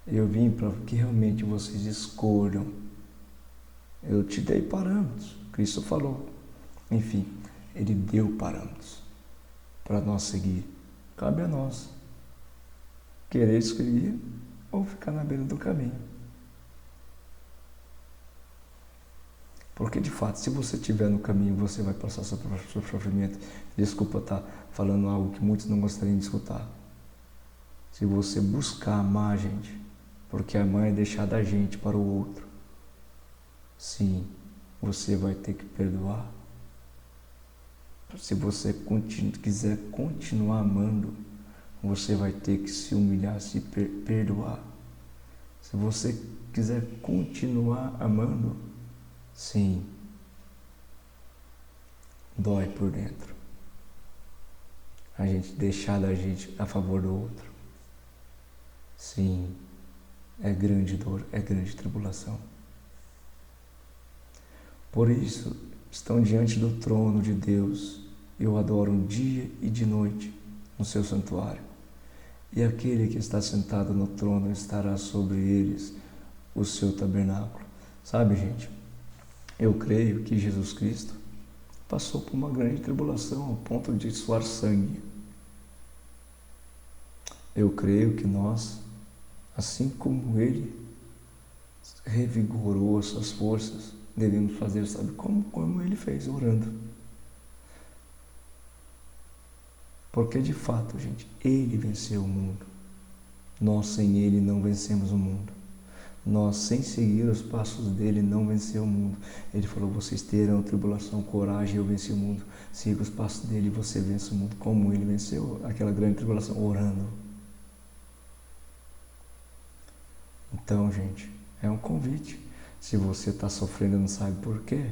Eu vim para que realmente vocês escolham. Eu te dei parâmetros. Cristo falou. Enfim, Ele deu parâmetros para nós seguir. Cabe a nós querer escolher ou ficar na beira do caminho. Porque de fato, se você estiver no caminho, você vai passar seu sofrimento. Desculpa estar falando algo que muitos não gostariam de escutar. Se você buscar amar a gente, porque amar é deixar da gente para o outro, sim, você vai ter que perdoar. Se você quiser continuar amando, você vai ter que se humilhar, se perdoar. Se você quiser continuar amando, sim, dói por dentro. A gente deixar da gente a favor do outro. Sim, é grande dor, é grande tribulação. Por isso, estão diante do trono de Deus e o adoram dia e de noite no seu santuário. E aquele que está sentado no trono estará sobre eles o seu tabernáculo. Sabe, gente, eu creio que Jesus Cristo passou por uma grande tribulação ao ponto de suar sangue. Eu creio que nós, assim como Ele revigorou as suas forças, devemos fazer, sabe como Ele fez, orando. Porque de fato, gente, Ele venceu o mundo. Nós sem Ele não vencemos o mundo. Nós sem seguir os passos dele não vencemos o mundo. Ele falou, vocês terão tribulação, coragem, eu venci o mundo. Siga os passos dele e você vence o mundo. Como Ele venceu aquela grande tribulação? Orando. Então, gente, é um convite. Se você está sofrendo e não sabe por quê,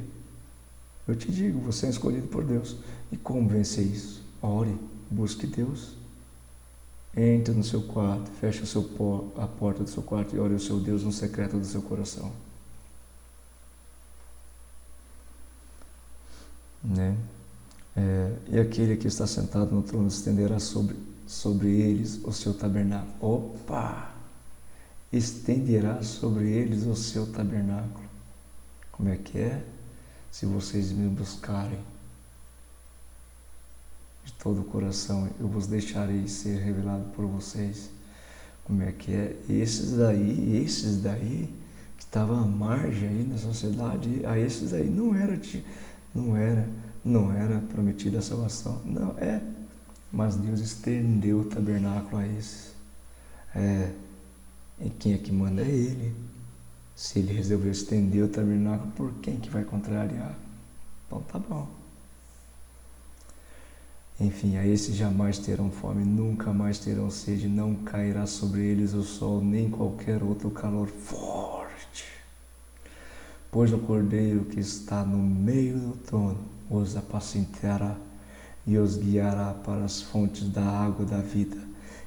eu te digo, você é escolhido por Deus. E como vencer isso? Ore, busque Deus. Entre no seu quarto, feche a porta do seu quarto e ore ao seu Deus no secreto do seu coração. Né? E aquele que está sentado no trono estenderá sobre eles o seu tabernáculo. Opa! Estenderá sobre eles o seu tabernáculo. Como é que é? Se vocês me buscarem de todo o coração, eu vos deixarei ser revelado por vocês. Como é que é? Esses daí que estavam à margem aí na sociedade, a esses aí não era prometida a salvação. Não, mas Deus estendeu o tabernáculo a esses. E quem é que manda é Ele. Se Ele resolveu estender o tabernáculo, por quem que vai contrariar? Então tá bom. Enfim, a esses jamais terão fome, nunca mais terão sede, não cairá sobre eles o sol, nem qualquer outro calor forte. Pois o Cordeiro que está no meio do trono os apacentará e os guiará para as fontes da água da vida,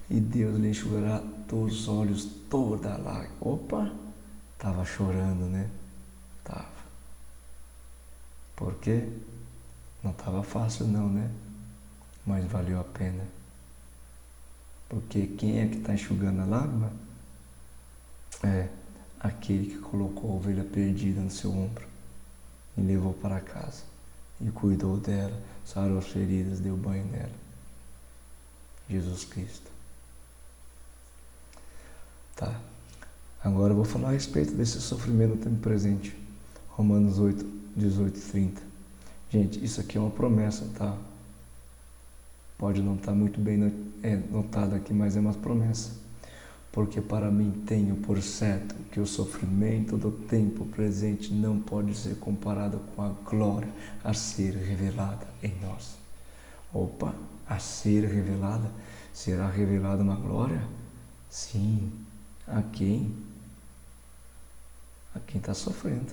e Deus lhe enxugará dos olhos toda a lágrima. Opa! Estava chorando, né? Tava. Por quê? Não estava fácil não, né? Mas valeu a pena. Porque quem é que está enxugando a lágrima? É aquele que colocou a ovelha perdida no seu ombro e levou para casa e cuidou dela, sarou as feridas, deu banho nela. Jesus Cristo. Tá. Agora eu vou falar a respeito desse sofrimento no tempo presente. Romanos 8, 18 e 30. Gente, isso aqui é uma promessa, tá? Pode não estar muito bem notado aqui, mas é uma promessa. Porque para mim tenho por certo que o sofrimento do tempo presente não pode ser comparado com a glória a ser revelada em nós. Opa, a ser revelada? Será revelada uma glória? Sim. A quem? A quem está sofrendo.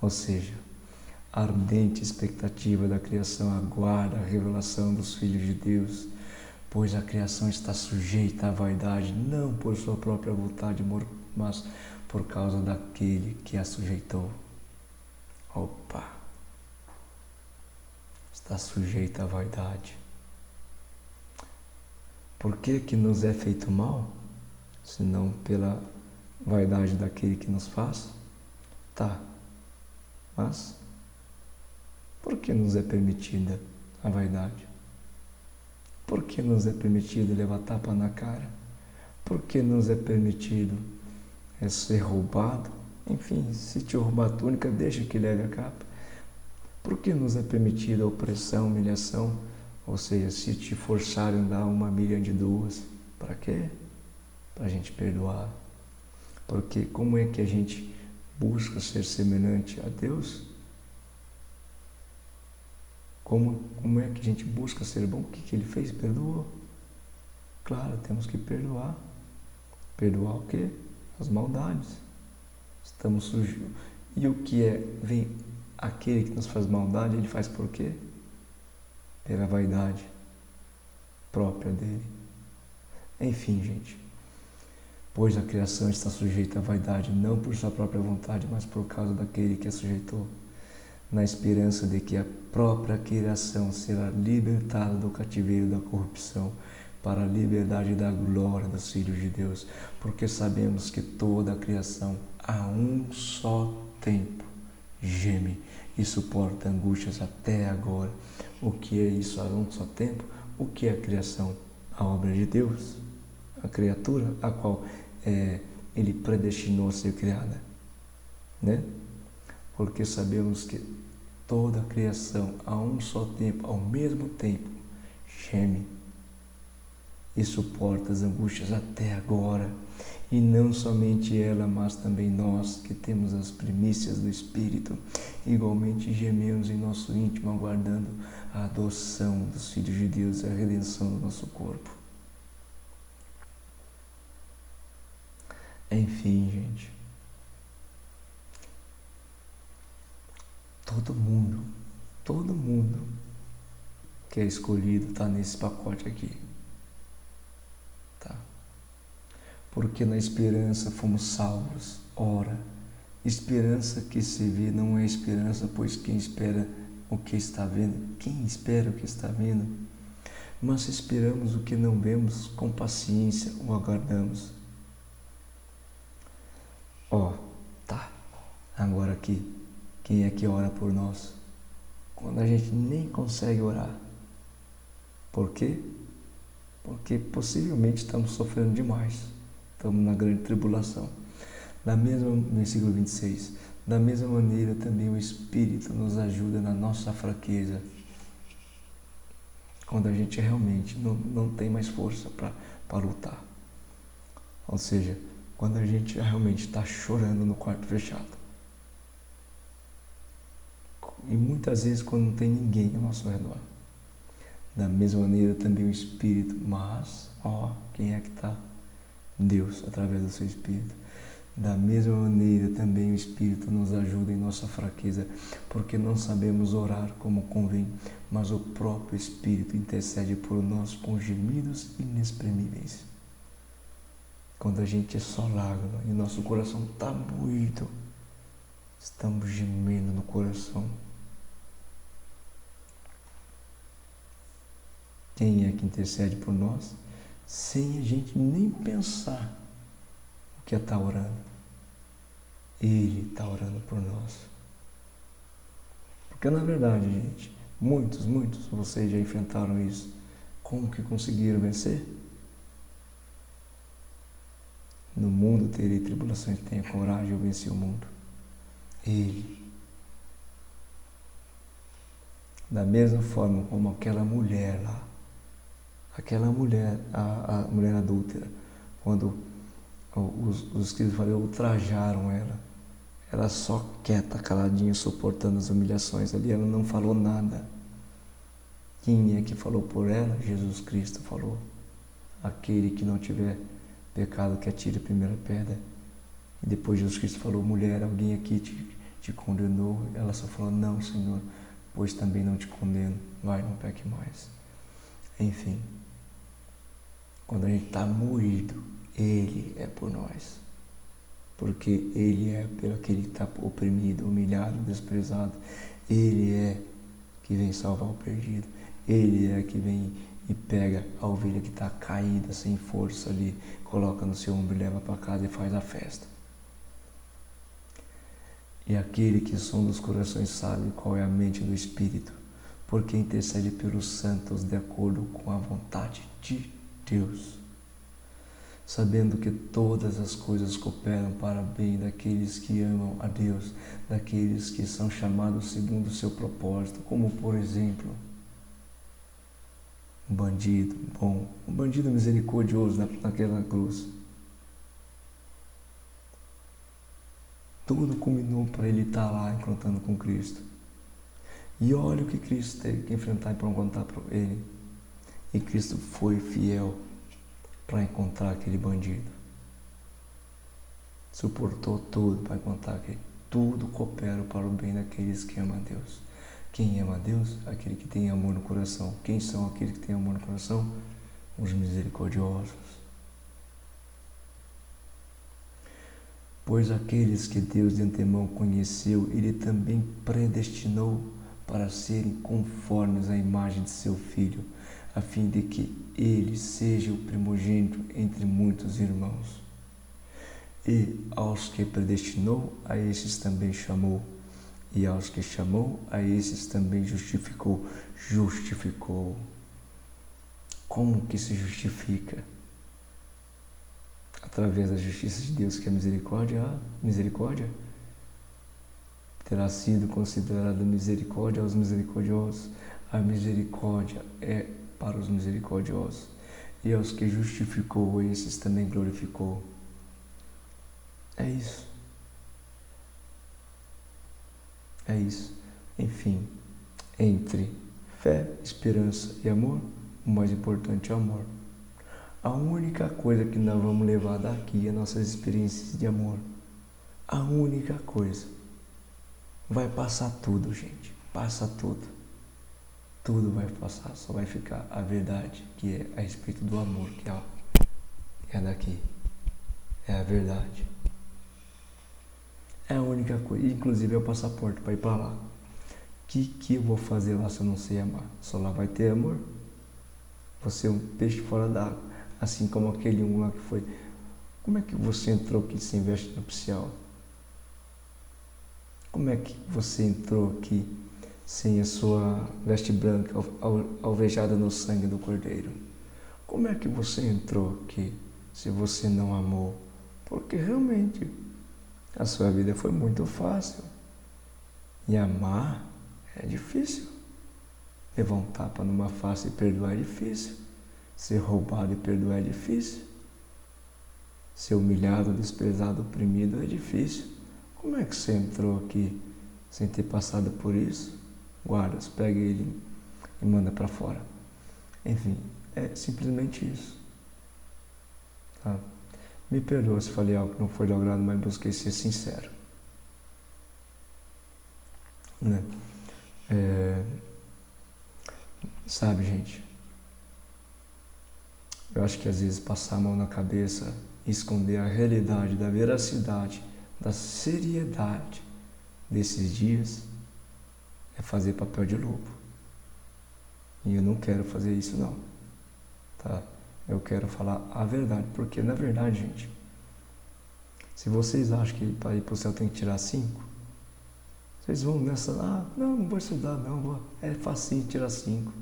Ou seja, a ardente expectativa da criação aguarda a revelação dos filhos de Deus, pois a criação está sujeita à vaidade, não por sua própria vontade, mas por causa daquele que a sujeitou. Opa! Está sujeita à vaidade. Por que nos é feito mal? Senão pela vaidade daquele que nos faz? Tá. Mas por que nos é permitida a vaidade? Por que nos é permitido levar tapa na cara? Por que nos é permitido ser roubado? Enfim, se te roubar a túnica, deixa que leve a capa. Por que nos é permitida a opressão, humilhação? Ou seja, se te forçarem a dar 1 milha de 2, para quê? Para a gente perdoar. Porque como é que a gente busca ser semelhante a Deus? Como é que a gente busca ser bom? O que Ele fez? Perdoou. Claro, temos que perdoar. Perdoar o quê? As maldades. Estamos sujos. E o que é? Vem aquele que nos faz maldade, ele faz por quê? Pela vaidade própria dele. Enfim, gente. Pois a criação está sujeita à vaidade, não por sua própria vontade, mas por causa daquele que a sujeitou, na esperança de que a própria criação será libertada do cativeiro da corrupção para a liberdade da glória dos filhos de Deus, porque sabemos que toda a criação a um só tempo geme e suporta angústias até agora. O que é isso a um só tempo? O que é a criação? A obra de Deus, a criatura a qual Ele predestinou a ser criada, né? Porque sabemos que toda a criação a um só tempo, ao mesmo tempo, geme e suporta as angústias até agora. E não somente ela, mas também nós, que temos as primícias do Espírito, igualmente gememos em nosso íntimo, aguardando a adoção dos filhos de Deus e a redenção do nosso corpo. Enfim, gente, todo mundo que é escolhido está nesse pacote aqui. porque na esperança fomos salvos. Ora, esperança que se vê não é esperança, pois quem espera o que está vendo? Quem espera o que está vendo? Mas se esperamos o que não vemos, com paciência o aguardamos. Tá. Agora aqui, quem é que ora por nós? Quando a gente nem consegue orar. Por quê? Porque possivelmente estamos sofrendo demais. Estamos na grande tribulação. Versículo 26. Da mesma maneira também o Espírito nos ajuda na nossa fraqueza. Quando a gente realmente não tem mais força para lutar. Ou seja, quando a gente realmente está chorando no quarto fechado. E muitas vezes quando não tem ninguém ao nosso redor. Da mesma maneira também o Espírito, mas, quem é que está? Deus, através do seu Espírito. Da mesma maneira também o Espírito nos ajuda em nossa fraqueza, porque não sabemos orar como convém, mas o próprio Espírito intercede por nós com gemidos inexprimíveis. Quando a gente é só lágrima e nosso coração está moído, estamos gemendo no coração. Quem é que intercede por nós? Sem a gente nem pensar o que é estar orando. Ele está orando por nós. Porque na verdade, gente, muitos vocês já enfrentaram isso. Como que conseguiram vencer? No mundo terei tribulações, tenha coragem, eu venci o mundo. Ele. Da mesma forma como aquela mulher lá, a mulher adúltera, quando os escritos falaram, ultrajaram ela só quieta, caladinha, suportando as humilhações ali, ela não falou nada. Quem é que falou por ela? Jesus Cristo falou. Aquele que não tiver pecado que atire a primeira pedra. E depois Jesus Cristo falou, mulher, alguém aqui te condenou? Ela só falou, não, Senhor, pois também não te condeno, vai, não peque mais. Enfim, quando a gente está moído, Ele é por nós. Porque Ele é pelo aquele que está oprimido, humilhado, desprezado. Ele é que vem salvar o perdido. Ele é que vem e pega a ovelha que está caída, sem força ali, coloca no seu ombro e leva para casa e faz a festa. E aquele que sonda os corações sabe qual é a mente do Espírito, porque intercede pelos santos de acordo com a vontade de Deus, sabendo que todas as coisas cooperam para o bem daqueles que amam a Deus, daqueles que são chamados segundo o seu propósito, como por exemplo, um bandido bom, um bandido misericordioso naquela cruz. Tudo culminou para ele estar lá encontrando com Cristo. E olha o que Cristo teve que enfrentar para contar para ele. E Cristo foi fiel para encontrar aquele bandido. Suportou tudo para encontrar que tudo coopera para o bem daqueles que amam a Deus. Quem ama a Deus? Aquele que tem amor no coração. Quem são aqueles que têm amor no coração? Os misericordiosos. Pois aqueles que Deus de antemão conheceu, Ele também predestinou para serem conformes à imagem de seu Filho, a fim de que Ele seja o primogênito entre muitos irmãos. E aos que predestinou, a esses também chamou. E aos que chamou, a esses também justificou. Justificou. Como que se justifica? Através da justiça de Deus, que é misericórdia. Misericórdia terá sido considerada misericórdia aos misericordiosos. A misericórdia é para os misericordiosos. E aos que justificou, esses também glorificou. É isso. É isso. Enfim, entre fé, esperança e amor, o mais importante é o amor. A única coisa que nós vamos levar daqui é nossas experiências de amor. A única coisa. Vai passar tudo, gente. Passa tudo. Tudo vai passar. Só vai ficar a verdade, que é a respeito do amor, que é daqui. É a verdade. É a única coisa. Inclusive é o passaporte para ir para lá. O que eu vou fazer lá se eu não sei amar? Só lá vai ter amor. Você é um peixe fora d'água. Assim como aquele um lá que foi. Como é que você entrou aqui sem veste nupcial? Como é que você entrou aqui sem a sua veste branca alvejada no sangue do Cordeiro? Como é que você entrou aqui se você não amou? Porque realmente a sua vida foi muito fácil. E amar é difícil. Levar um tapa numa face e perdoar é difícil. Ser roubado e perdoar é difícil. Ser humilhado, desprezado, oprimido é difícil. Como é que você entrou aqui sem ter passado por isso? Guardas, pega ele e manda para fora. Enfim, é simplesmente isso. Tá? Me perdoa se falei algo que não foi do agrado, mas busquei ser sincero. Né? Sabe, gente? Eu acho que às vezes passar a mão na cabeça e esconder a realidade, da veracidade, da seriedade desses dias é fazer papel de lobo. E eu não quero fazer isso não. Tá? Eu quero falar a verdade, porque na verdade, gente, se vocês acham que para ir para o céu tem que tirar 5, vocês vão nessa, não vou estudar não, é facinho tirar 5.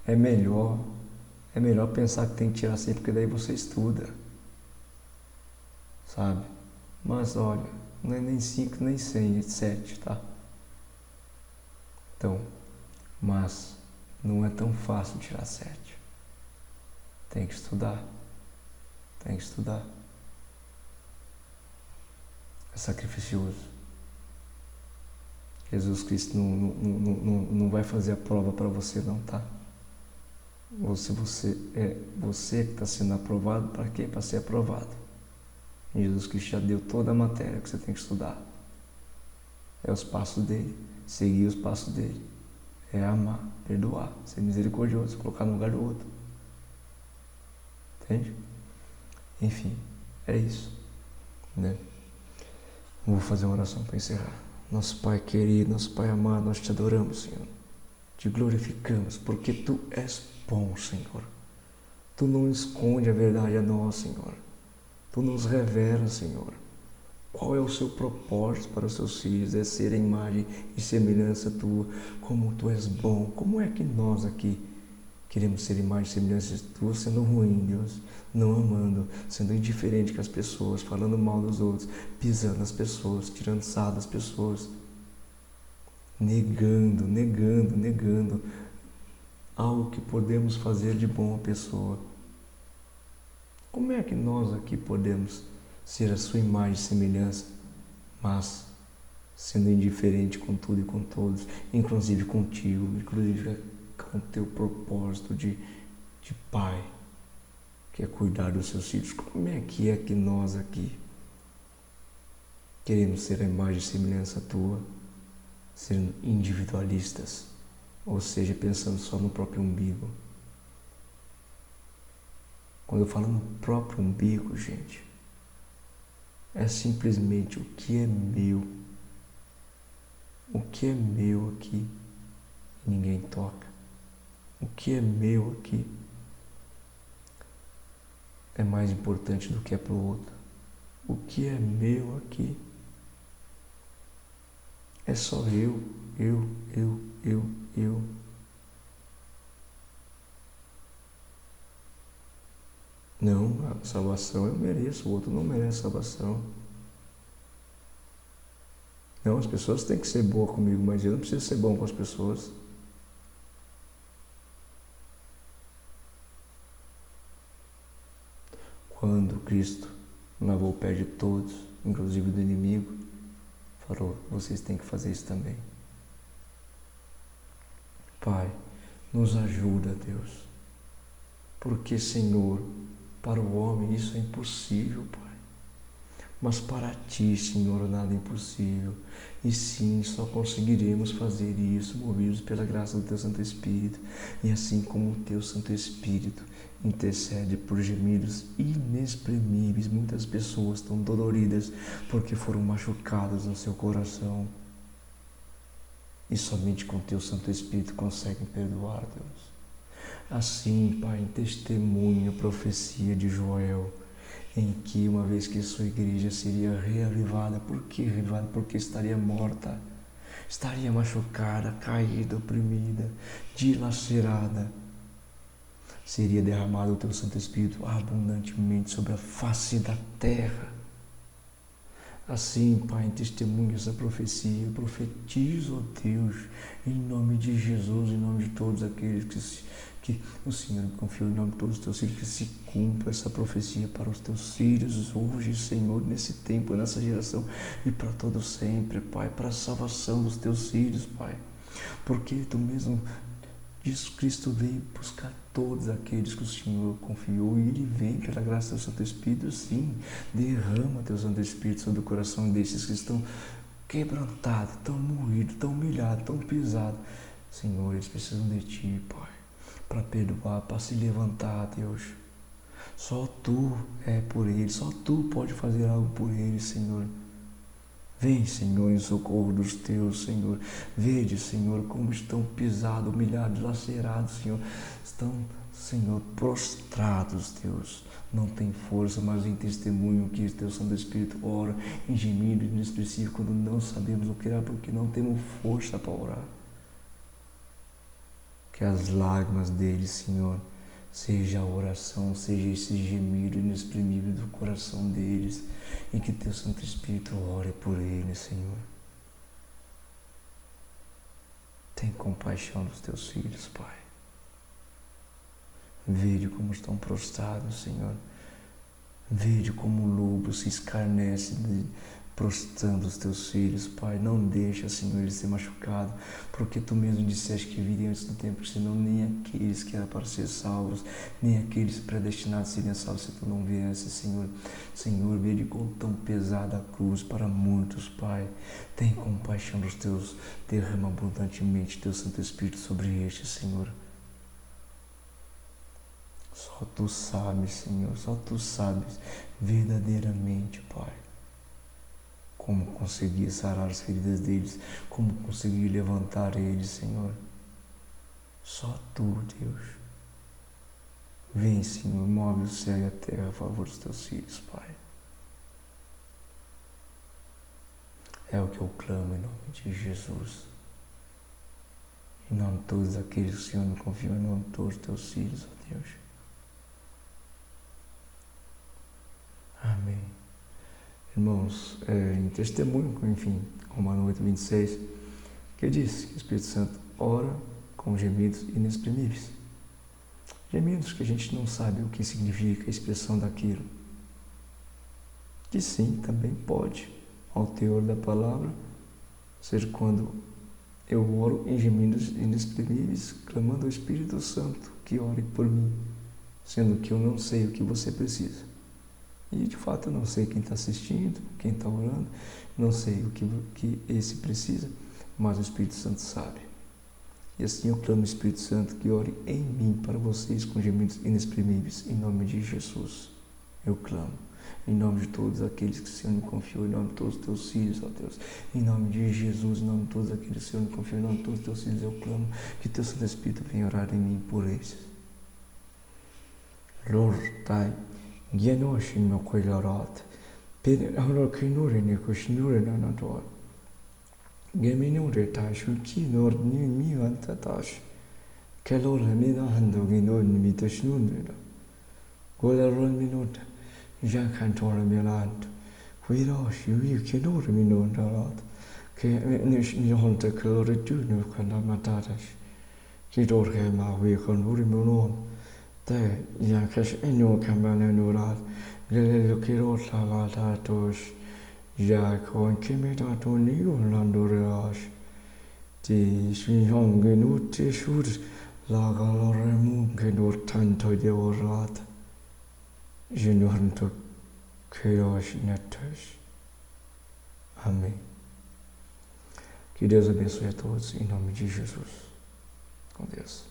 É melhor pensar que tem que tirar 5, porque daí você estuda, sabe? Mas olha, não é nem 5, nem 100, é 7, tá? Então, mas não é tão fácil tirar 7. Tem que estudar. Tem que estudar. É sacrificioso. Jesus Cristo não vai fazer a prova para você não, tá? Ou se você que está sendo aprovado, para quê? Para ser aprovado. Jesus Cristo já deu toda a matéria que você tem que estudar. É os passos dele. Seguir os passos dele. É amar, perdoar, ser misericordioso, colocar no lugar do outro. Entende? Enfim, é isso. Né? Vou fazer uma oração para encerrar. Nosso Pai querido, nosso Pai amado, nós te adoramos, Senhor. Te glorificamos, porque Tu és bom, Senhor. Tu não esconde a verdade a nós, Senhor. Tu nos revela, Senhor. Qual é o seu propósito para os seus filhos? É ser a imagem e semelhança Tua. Como Tu és bom. Como é que nós aqui queremos ser imagem e semelhança Tua, sendo ruim, Deus? Não amando, sendo indiferente com as pessoas, falando mal dos outros, pisando nas pessoas, tirando sarro das pessoas, negando algo que podemos fazer de bom à pessoa. Como é que nós aqui podemos ser a sua imagem e semelhança, mas sendo indiferente com tudo e com todos, inclusive contigo, inclusive com o teu propósito de pai, que é cuidar dos seus filhos? Como é que nós aqui queremos ser a imagem e semelhança tua, sendo individualistas, ou seja, pensando só no próprio umbigo? Quando eu falo no próprio umbigo, gente, é simplesmente o que é meu. O que é meu aqui, ninguém toca. O que é meu aqui é mais importante do que é para o outro. O que é meu aqui é só eu. Não, a salvação eu mereço, o outro não merece salvação. Não, as pessoas têm que ser boas comigo, mas eu não preciso ser bom com as pessoas. Quando Cristo lavou o pé de todos, inclusive do inimigo, falou, vocês têm que fazer isso também. Pai, nos ajuda, Deus. Porque, Senhor, para o homem isso é impossível, Pai. Mas para ti, Senhor, nada é impossível. E sim, só conseguiremos fazer isso movidos pela graça do Teu Santo Espírito. E assim como o Teu Santo Espírito intercede por gemidos inexprimíveis, muitas pessoas estão doloridas porque foram machucadas no seu coração. E somente com o Teu Santo Espírito conseguem perdoar, Deus. Assim, Pai, em testemunho a profecia de Joel, em que uma vez que sua igreja seria reavivada, por que reavivada? Porque estaria morta, estaria machucada, caída, oprimida, dilacerada. Seria derramado o Teu Santo Espírito abundantemente sobre a face da terra. Assim, Pai, em testemunho essa profecia, eu profetizo, ó Deus, em nome de Jesus, em nome de todos aqueles que o Senhor me confiou, em nome de todos os Teus filhos, que se cumpra essa profecia para os Teus filhos hoje, Senhor, nesse tempo, nessa geração e para todo sempre, Pai, para a salvação dos Teus filhos, Pai, porque Tu mesmo, Jesus Cristo, veio buscar todos aqueles que o Senhor confiou e Ele vem pela graça do Santo Espírito, sim, derrama Teu Santo Espírito sobre o coração desses que estão quebrantados, tão moídos, tão humilhados, tão pisados. Senhor, eles precisam de Ti, Pai, para perdoar, para se levantar, Deus. Só Tu é por eles, só Tu pode fazer algo por eles, Senhor. Vem, Senhor, em socorro dos Teus, Senhor. Vede, Senhor, como estão pisados, humilhados, lacerados, Senhor. Estão, Senhor, prostrados, Deus. Não tem força, mas em testemunho que o Teu Santo Espírito ora em gemido inexpressivo quando não sabemos o que orar, porque não temos força para orar. Que as lágrimas deles, Senhor, seja a oração, seja esse gemido inexprimível do coração deles, e que Teu Santo Espírito ore por eles, Senhor. Tem compaixão dos Teus filhos, Pai. Veja como estão prostrados, Senhor. Veja como o lobo se escarnece prostrando os Teus filhos, Pai. Não deixa, Senhor, eles ser machucados, porque Tu mesmo disseste que viria antes do tempo, senão nem aqueles que eram para ser salvos, nem aqueles predestinados a serem salvos, se Tu não viesse, Senhor. Senhor, veja como tão pesada a cruz para muitos, Pai. Tem compaixão dos Teus, derrama abundantemente Teu Santo Espírito sobre estes, Senhor. Só Tu sabes, Senhor, só Tu sabes verdadeiramente, Pai, como conseguir sarar as feridas deles, como conseguir levantar eles, Senhor. Só Tu, Deus. Vem, Senhor, move o céu e a terra a favor dos Teus filhos, Pai. É o que eu clamo em nome de Jesus. Em nome de todos aqueles que o Senhor me confiou, em nome de todos os Teus filhos, ó Deus. Amém. Irmãos, em testemunho, enfim, Romanos 8:26, que diz que o Espírito Santo ora com gemidos inexprimíveis. Gemidos que a gente não sabe o que significa a expressão daquilo. Que sim, também pode, ao teor da palavra, ser quando eu oro em gemidos inexprimíveis, clamando ao Espírito Santo que ore por mim, sendo que eu não sei o que você precisa. E de fato eu não sei quem está assistindo, quem está orando, não sei o que esse precisa, mas o Espírito Santo sabe. E assim eu clamo ao Espírito Santo que ore em mim para vocês com gemidos inexprimíveis, em nome de Jesus. Eu clamo, em nome de todos aqueles que o Senhor me confiou, em nome de todos os Teus filhos, ó Deus, em nome de Jesus, em nome de todos aqueles que o Senhor me confiou, em nome de todos os Teus filhos, eu clamo que Teu Santo Espírito venha orar em mim por esses. Lord, Pai, Gyanoshin no Koilarat, Pedro Kinuri Kushnuri Nanator, Geminure Tashuki Nord Nimi Antatash, Kelor Hamida Handogino Nimitashnundra, Goleron Minota, Jacantor Milant, Widosh, you Kinur Minondarat, Nish Nihonta Kaloritu Kanamatash, Kidor Hema, we conuri Munon. Te jakash eno kamane nurat gele lukiro salata tosh jakon kimita to niu landoreash ti shihong genu ti shur la galoremu genur tanto de orat jenurnt Queiroz Netas. Amém. Que Deus abençoe a todos, em nome de Jesus. Com Deus.